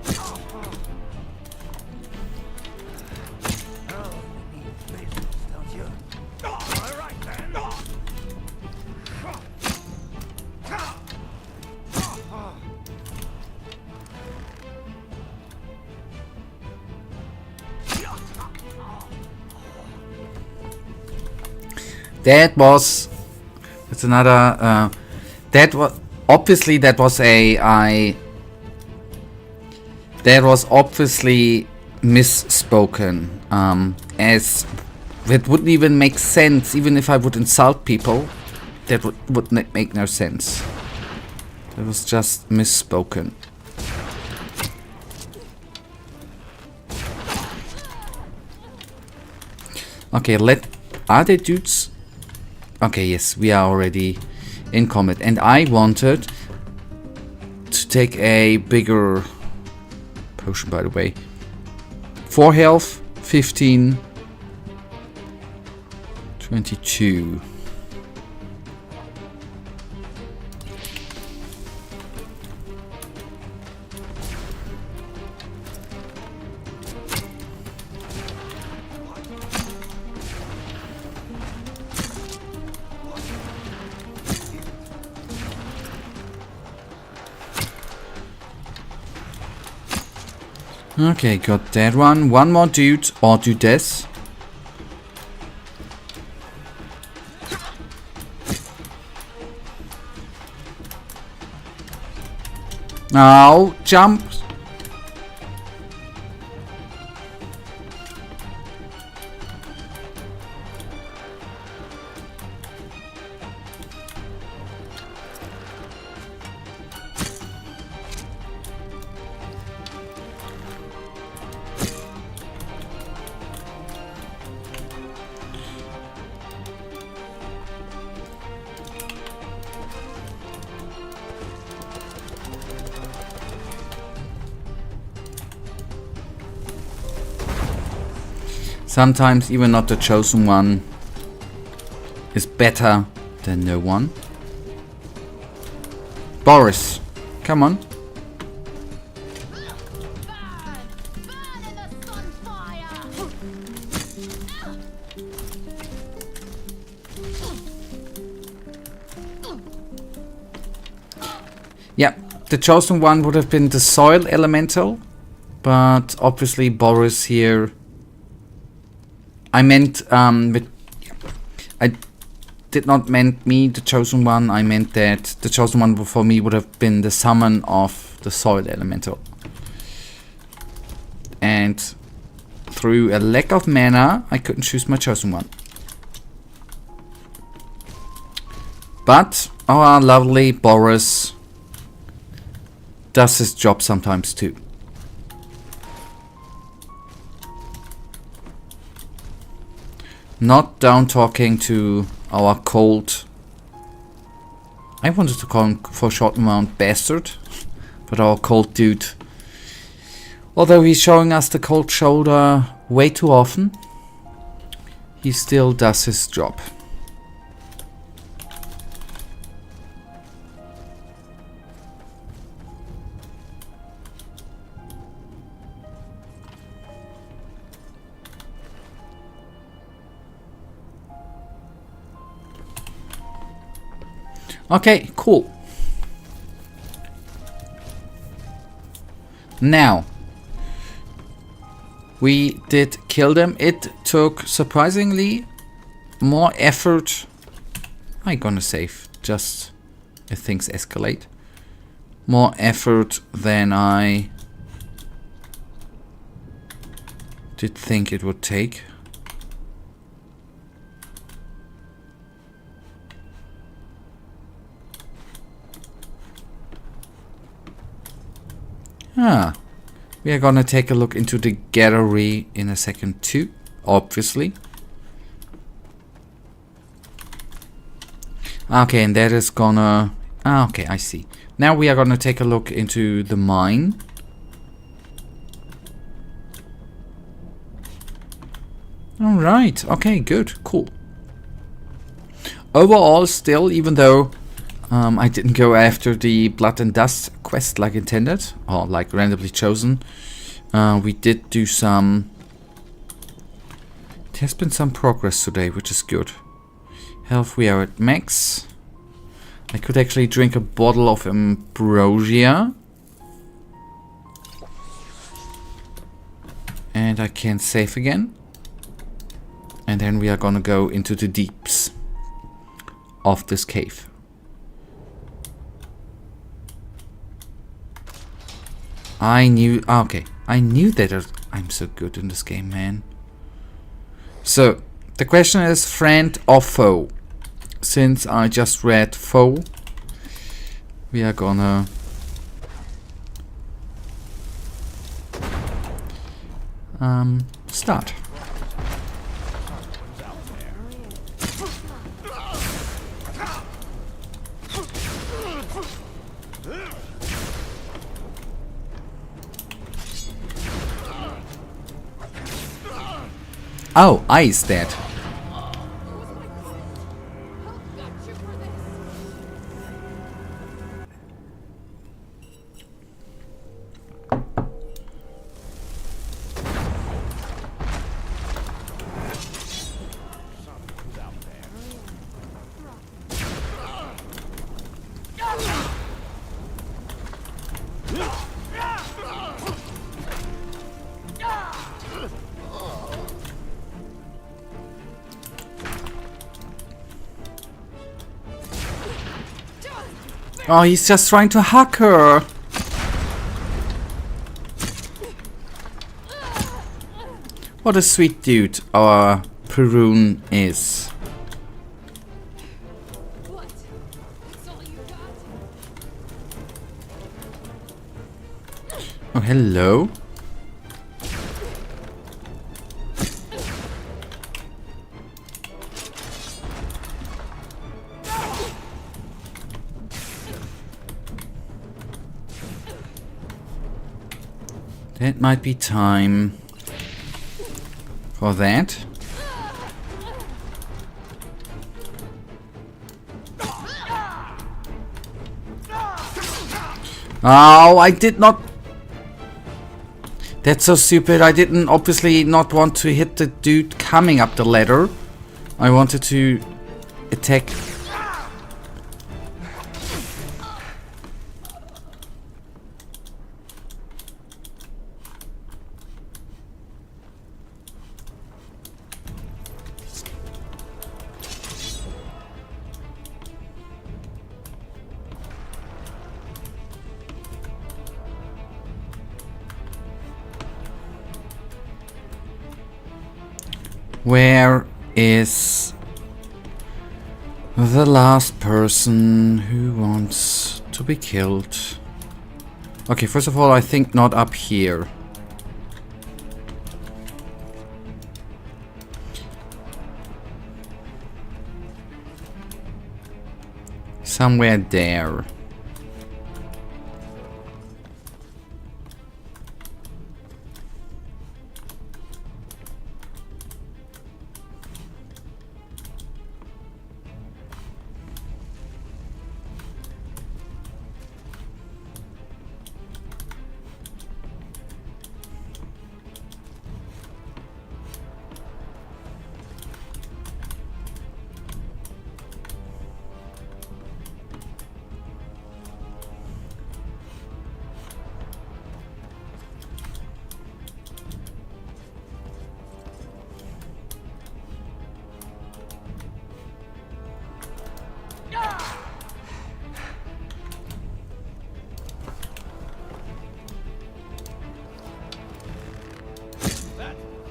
That's another, that was obviously misspoken, as it wouldn't even make sense. Even if I would insult people, that would make no sense. That was just misspoken. Okay, are they dudes? Okay, yes, we are already in combat. And I wanted to take a bigger potion, by the way. 4 health, 15, 22. Okay, got that one. One more dude or dudess. Now, jump. Sometimes even not the chosen one is better than no one. Boris, come on. Yeah, the chosen one would have been the soil elemental, but obviously Boris here. I meant, I did not meant me, the chosen one. I meant that the chosen one for me would have been the summon of the soil elemental. And through a lack of mana, I couldn't choose my chosen one. But our lovely Boris does his job sometimes too. Not down talking to our cold. I wanted to call him for a short amount bastard, but our cold dude. Although he's showing us the cold shoulder way too often, he still does his job. Okay, cool. Now, we did kill them. It took surprisingly more effort. I'm gonna save just if things escalate. More effort than I did think it would take. We are gonna take a look into the gallery in a second too, obviously. Okay, and that is gonna... okay, I see. Now we are gonna take a look into the mine. Alright, okay, good, cool. Overall, still, even though I didn't go after the Blood and Dust quest like intended, or like randomly chosen. We did do some... There has been some progress today, which is good. Health, we are at max. I could actually drink a bottle of ambrosia. And I can save again. And then we are gonna go into the deeps of this cave. I knew... okay, I knew that I'm so good in this game, man. So, the question is friend or foe? Since I just read foe, we are gonna... start. Oh, Ice dead. Oh, he's just trying to hack her. What a sweet dude our Perun is. What? That's all you got? Oh, hello. It might be time for that. Oh, I did not. That's so stupid. I didn't obviously not want to hit the dude coming up the ladder. I wanted to attack. Where is the last person who wants to be killed? Okay, first of all, I think not up here. Somewhere there.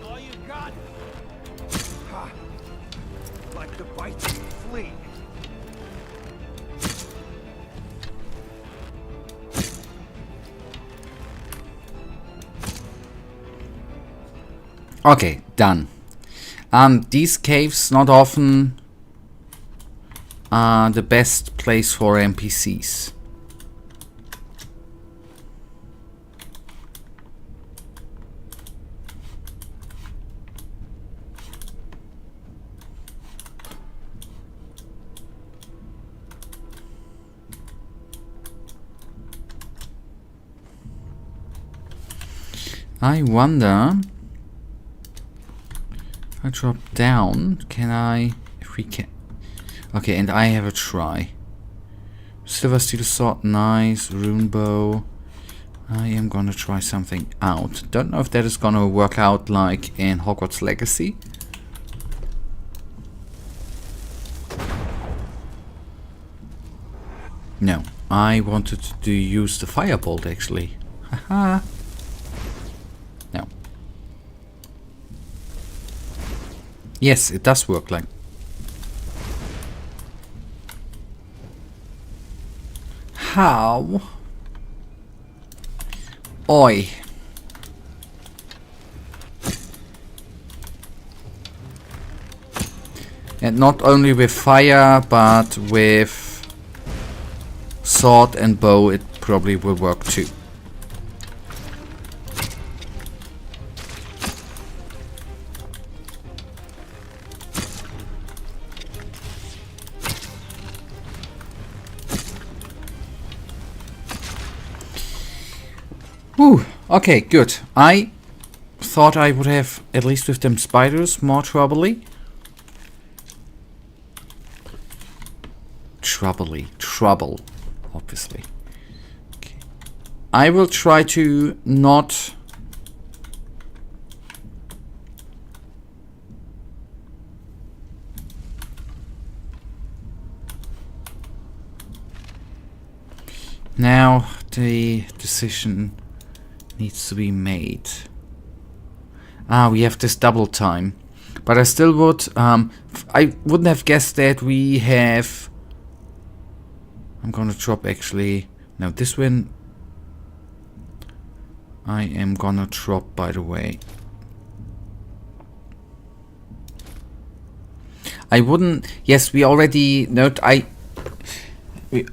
All you got? Ha! Like the bites flee. Okay, done. These caves not often are the best place for NPCs. I wonder if I drop down, can I, if we can, okay, and I have a try. Silver steel sword, nice, rune bow. I am gonna try something out. Don't know if that is gonna work out like in Hogwarts Legacy. No, I wanted to use the firebolt actually. Haha. No. Yes, it does work like. How? Oi. And not only with fire, but with sword and bow, it probably will work too. Whew, okay, good. I thought I would have, at least with them spiders, more troubly. Trouble, obviously. Okay. I will try to not... Now the decision needs to be made. Ah, we have this double time. But I still would, I wouldn't have guessed that we have... I'm gonna drop actually... No, this one... I am gonna drop, by the way. I wouldn't... Yes, we already we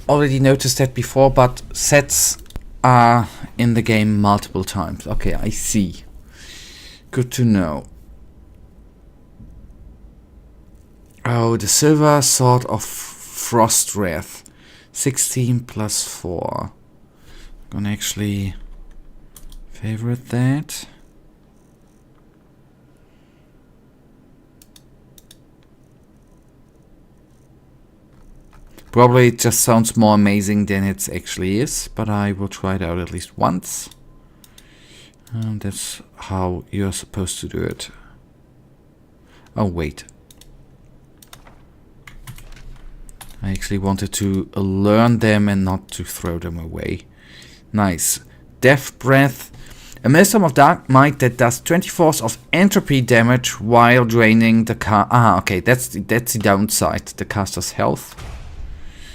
already noticed that before, but sets are in the game multiple times. Okay, I see. Good to know. Oh, the Silver Sword of Frost Wrath. 16 plus 4. I'm gonna actually favorite that. Probably it just sounds more amazing than it actually is, but I will try it out at least once. That's how you're supposed to do it. Oh, wait. I actually wanted to learn them and not to throw them away. Nice. Death Breath. A Maelstrom of Dark Might that does 20 force of entropy damage while draining the okay, that's the downside. The caster's health.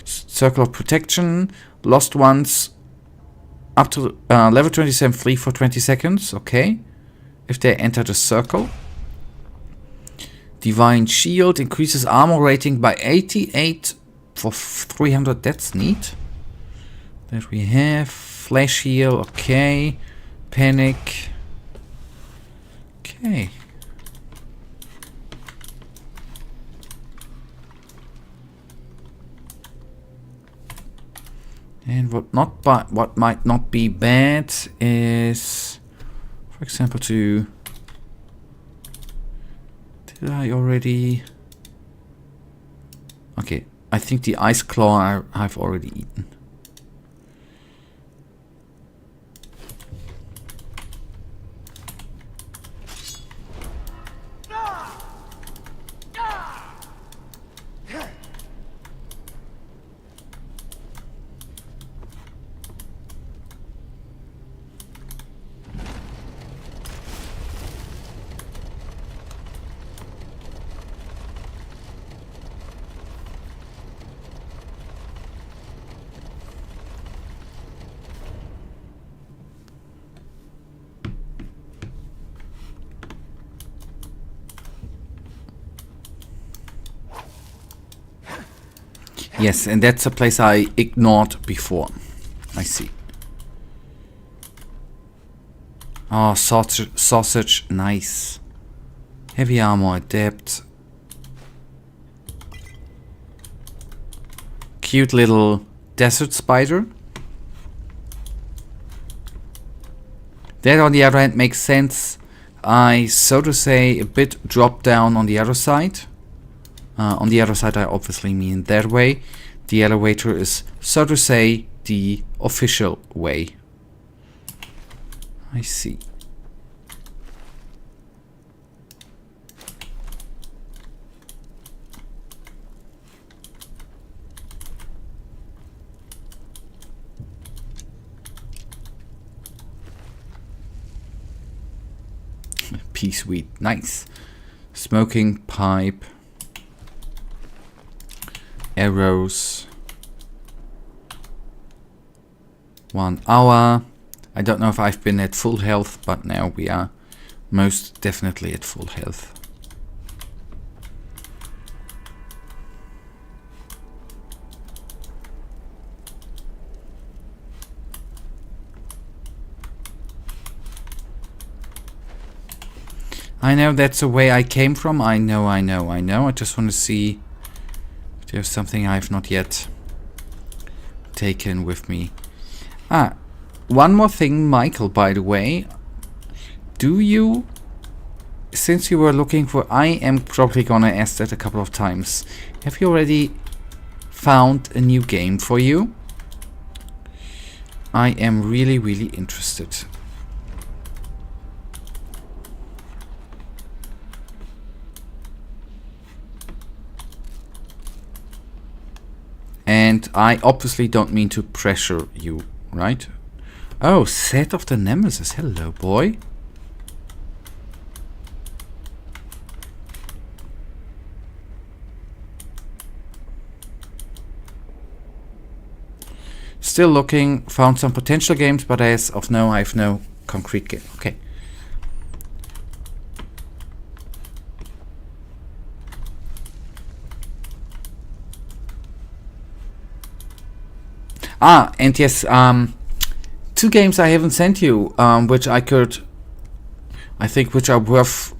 Circle of Protection. Lost ones up to level 27 flee for 20 seconds. Okay. If they enter the circle. Divine Shield increases armor rating by 88 for 300. That's neat. That we have. Flash Heal. Okay. Panic. Okay. And what might not be bad is, for example, did I already? Okay, I think the Ice Claw I've already eaten. Yes, and that's a place I ignored before. I see. Oh, sausage, nice. Heavy armor, adept. Cute little desert spider. That on the other hand makes sense. I, so to say, a bit drop down on the other side. On the other side I obviously mean that way. The elevator is, so to say, the official way. I see. Pea sweet, nice. Smoking pipe. Arrows. 1 hour. I don't know if I've been at full health, but now we are most definitely at full health. I know that's the way I came from. I know. I just want to see if there's something I've not yet taken with me. Ah, one more thing, Michael, by the way. Do you, since you were looking for, I am probably gonna ask that a couple of times. Have you already found a new game for you? I am really, really interested. And I obviously don't mean to pressure you, right? Oh, set of the Nemesis. Hello, boy. Still looking, found some potential games, but as of now, I have no concrete game. Okay. Ah, and yes, 2 games I haven't sent you, which I think which are worth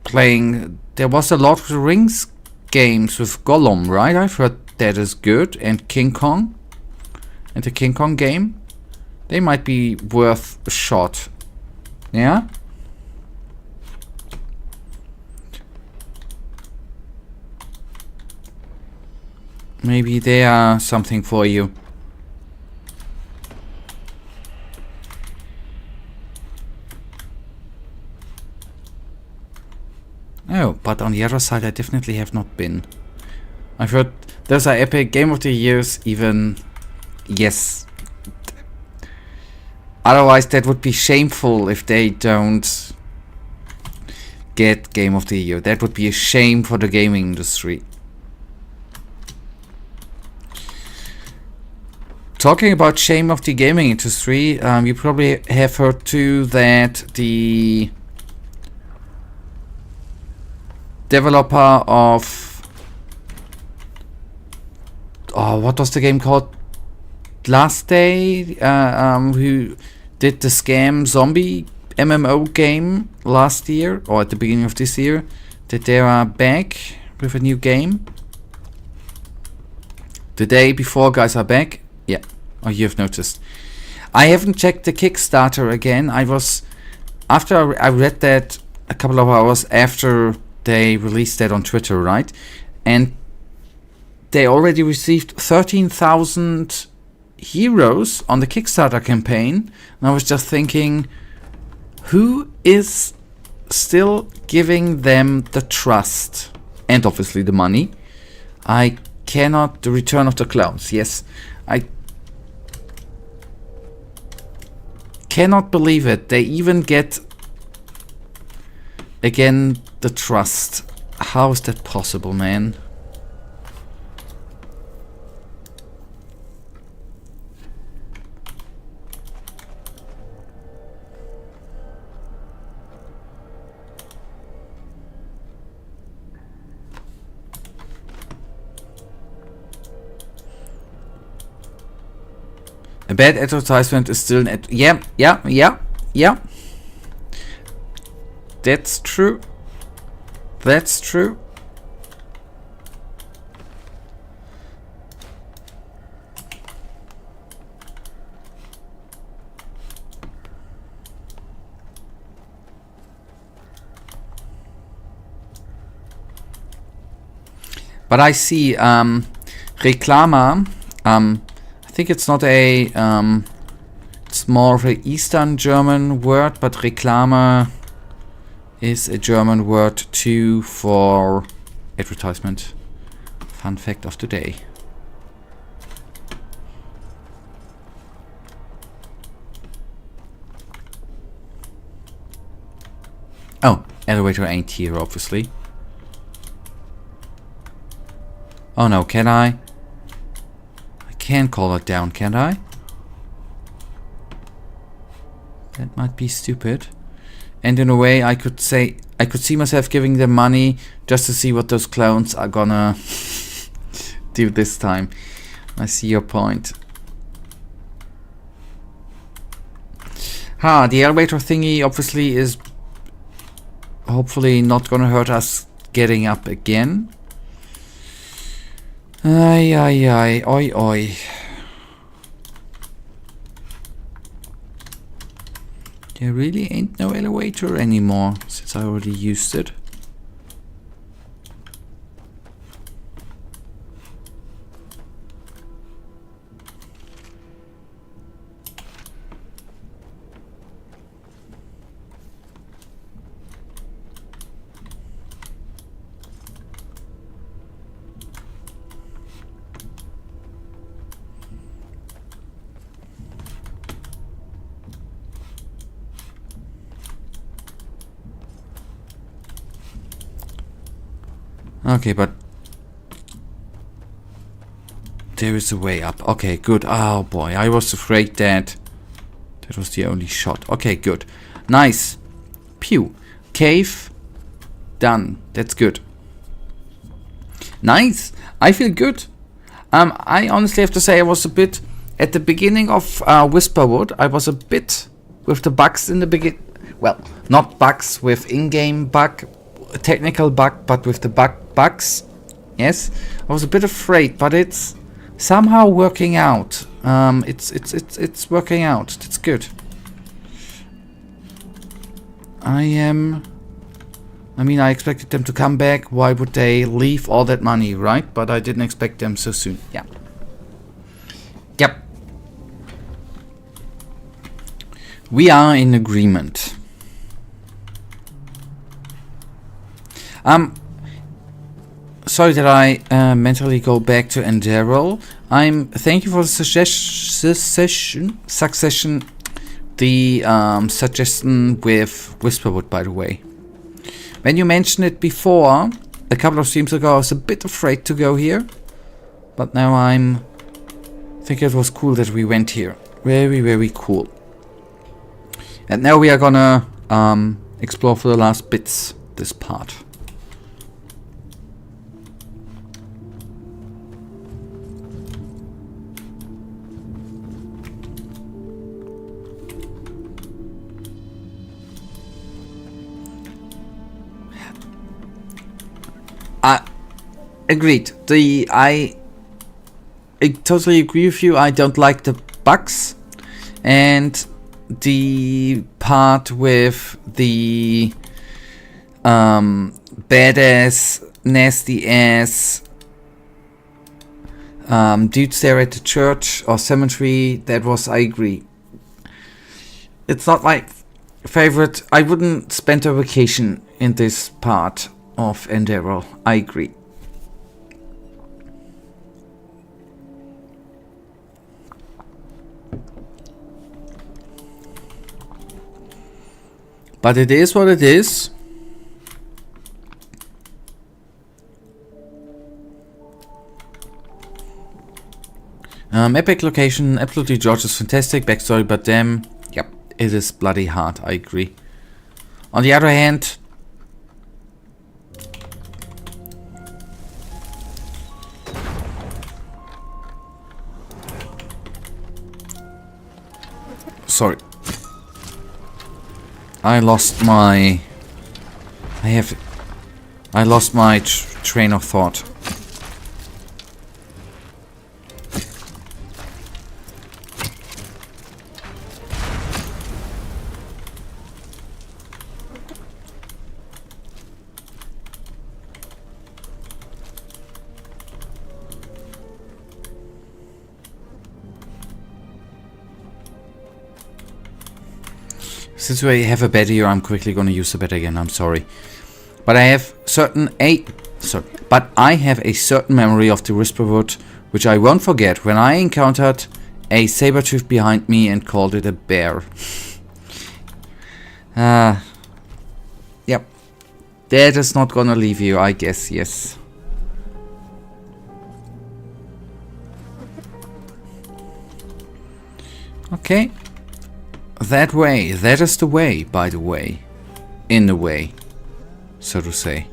playing. There was a Lord of the Rings games with Gollum, right? I've heard that is good, and King Kong. And the King Kong game, they might be worth a shot. Yeah? Maybe they are something for you. Oh, but on the other side I definitely have not been. I've heard those are epic Game of the Years, even. Yes. Otherwise that would be shameful if they don't get Game of the Year. That would be a shame for the gaming industry. Talking about shame of the gaming industry, you probably have heard too that the developer of what was the game called? Last Day, who did the Scam Zombie MMO game last year, or at the beginning of this year, that they are back with a new game. The day before guys are back. Yeah, oh, you've noticed. I haven't checked the Kickstarter again. After I read that a couple of hours after they released that on Twitter, right? And they already received 13,000 heroes on the Kickstarter campaign. And I was just thinking, who is still giving them the trust? And obviously the money. The Return of the Clowns. Yes, I cannot believe it. They even get, again, the trust. How is that possible, man? A bad advertisement is still an yeah. That's true. That's true. But I see Reklama, I think it's not a it's more of an Eastern German word, but Reklame is a German word too for advertisement. Fun fact of the day. Oh, elevator ain't here, obviously. Oh no, can I? I can call it down, can't I? That might be stupid. And in a way, I could see myself giving them money just to see what those clowns are gonna do this time. I see your point. The elevator thingy obviously is hopefully not gonna hurt us getting up again. Ay, oi, oi. There really ain't no elevator anymore, since I already used it. Okay, but there is a way up. Okay, good. Oh boy, I was afraid that was the only shot. Okay, good. Nice. Pew. Cave. Done. That's good. Nice. I feel good. I honestly have to say I was a bit at the beginning of Whisperwood. I was a bit with the bugs in the beginning. Well, not bugs with in-game bug, technical bug, but with the bugs. Yes, I was a bit afraid, but it's somehow working out. It's working out. That's good. I mean, I expected them to come back. Why would they leave all that money, right? But I didn't expect them so soon. Yeah. Yep. We are in agreement. Sorry that I mentally go back to Enderal. Thank you for the succession. The suggestion with Whisperwood, by the way. When you mentioned it before, a couple of streams ago, I was a bit afraid to go here. But now I think it was cool that we went here. Very, very cool. And now we are gonna explore for the last bits this part. Agreed. I totally agree with you. I don't like the bugs, and the part with the badass, nasty ass dudes there at the church or cemetery. That was, I agree. It's not my favorite. I wouldn't spend a vacation in this part of Enderal. I agree. But it is what it is. Epic location, absolutely gorgeous, fantastic backstory, but damn, yep, it is bloody hard, I agree. On the other hand, sorry. I lost my train of thought. Since we have a bed here, I'm quickly going to use the bed again. I'm sorry, but I have I have a certain memory of the Whisperwood, which I won't forget, when I encountered a saber-tooth behind me and called it a bear. Yep, that is not gonna leave you, I guess. Yes. Okay. That way, that is the way, by the way. In the way, so to say.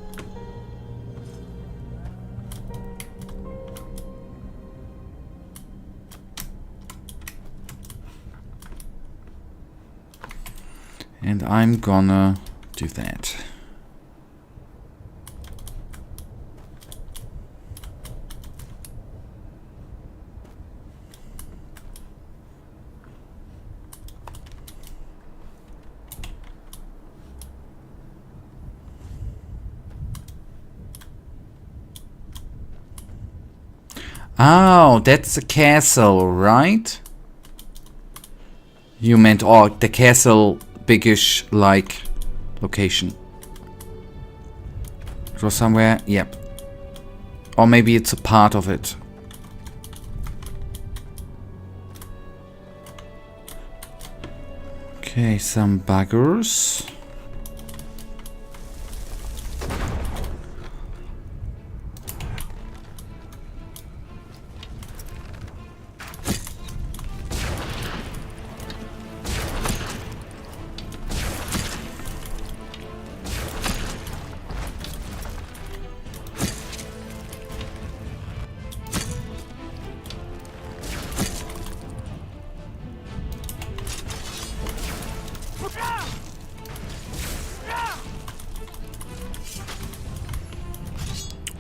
And I'm gonna do that. Oh, that's a castle, right? You meant, oh, the castle, biggish, like, location. It was somewhere, yep. Or maybe it's a part of it. Okay, some buggers.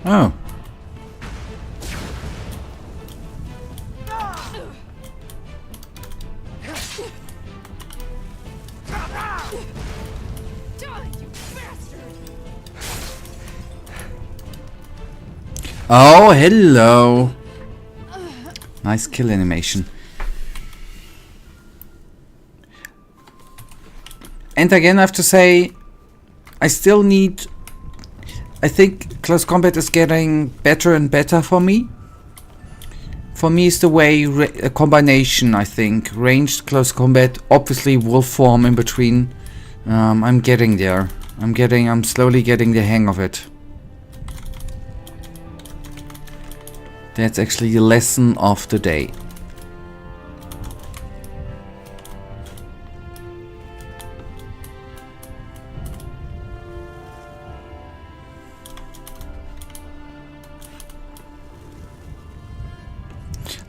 Oh. Die, you bastard! Oh, hello. Nice kill animation. And again, I have to say, I still need... I think close combat is getting better and better for me. For me, it's the way a combination, I think. Ranged close combat, obviously wolf form in between. I'm getting there. I'm slowly getting the hang of it. That's actually the lesson of the day.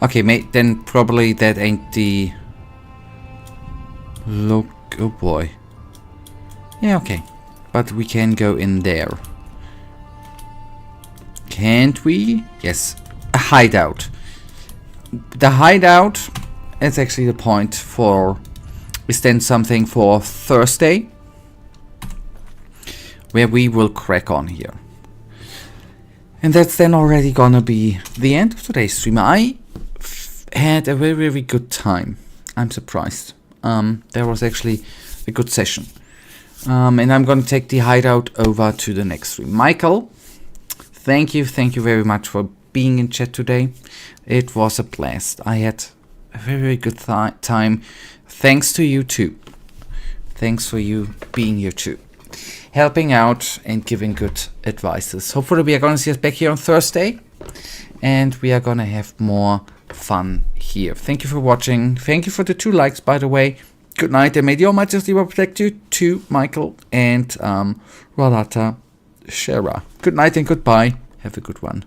Okay, mate, then probably that ain't the... Look, oh boy. Yeah, okay. But we can go in there. Can't we? Yes. A hideout. The hideout, that's actually the point for... Is then something for Thursday. Where we will crack on here. And that's then already gonna be the end of today's stream. I had a very, very good time. I'm surprised. There was actually a good session. And I'm going to take the hideout over to the next stream. Michael, thank you very much for being in chat today. It was a blast. I had a very, very good time. Thanks to you too. Thanks for you being here too. Helping out and giving good advices. Hopefully we are going to see us back here on Thursday. And we are going to have more fun here. Thank you for watching. Thank you for the 2 likes, by the way. Good night, and may the Almighty protect you too, Michael and Radata Shera. Good night and goodbye. Have a good one.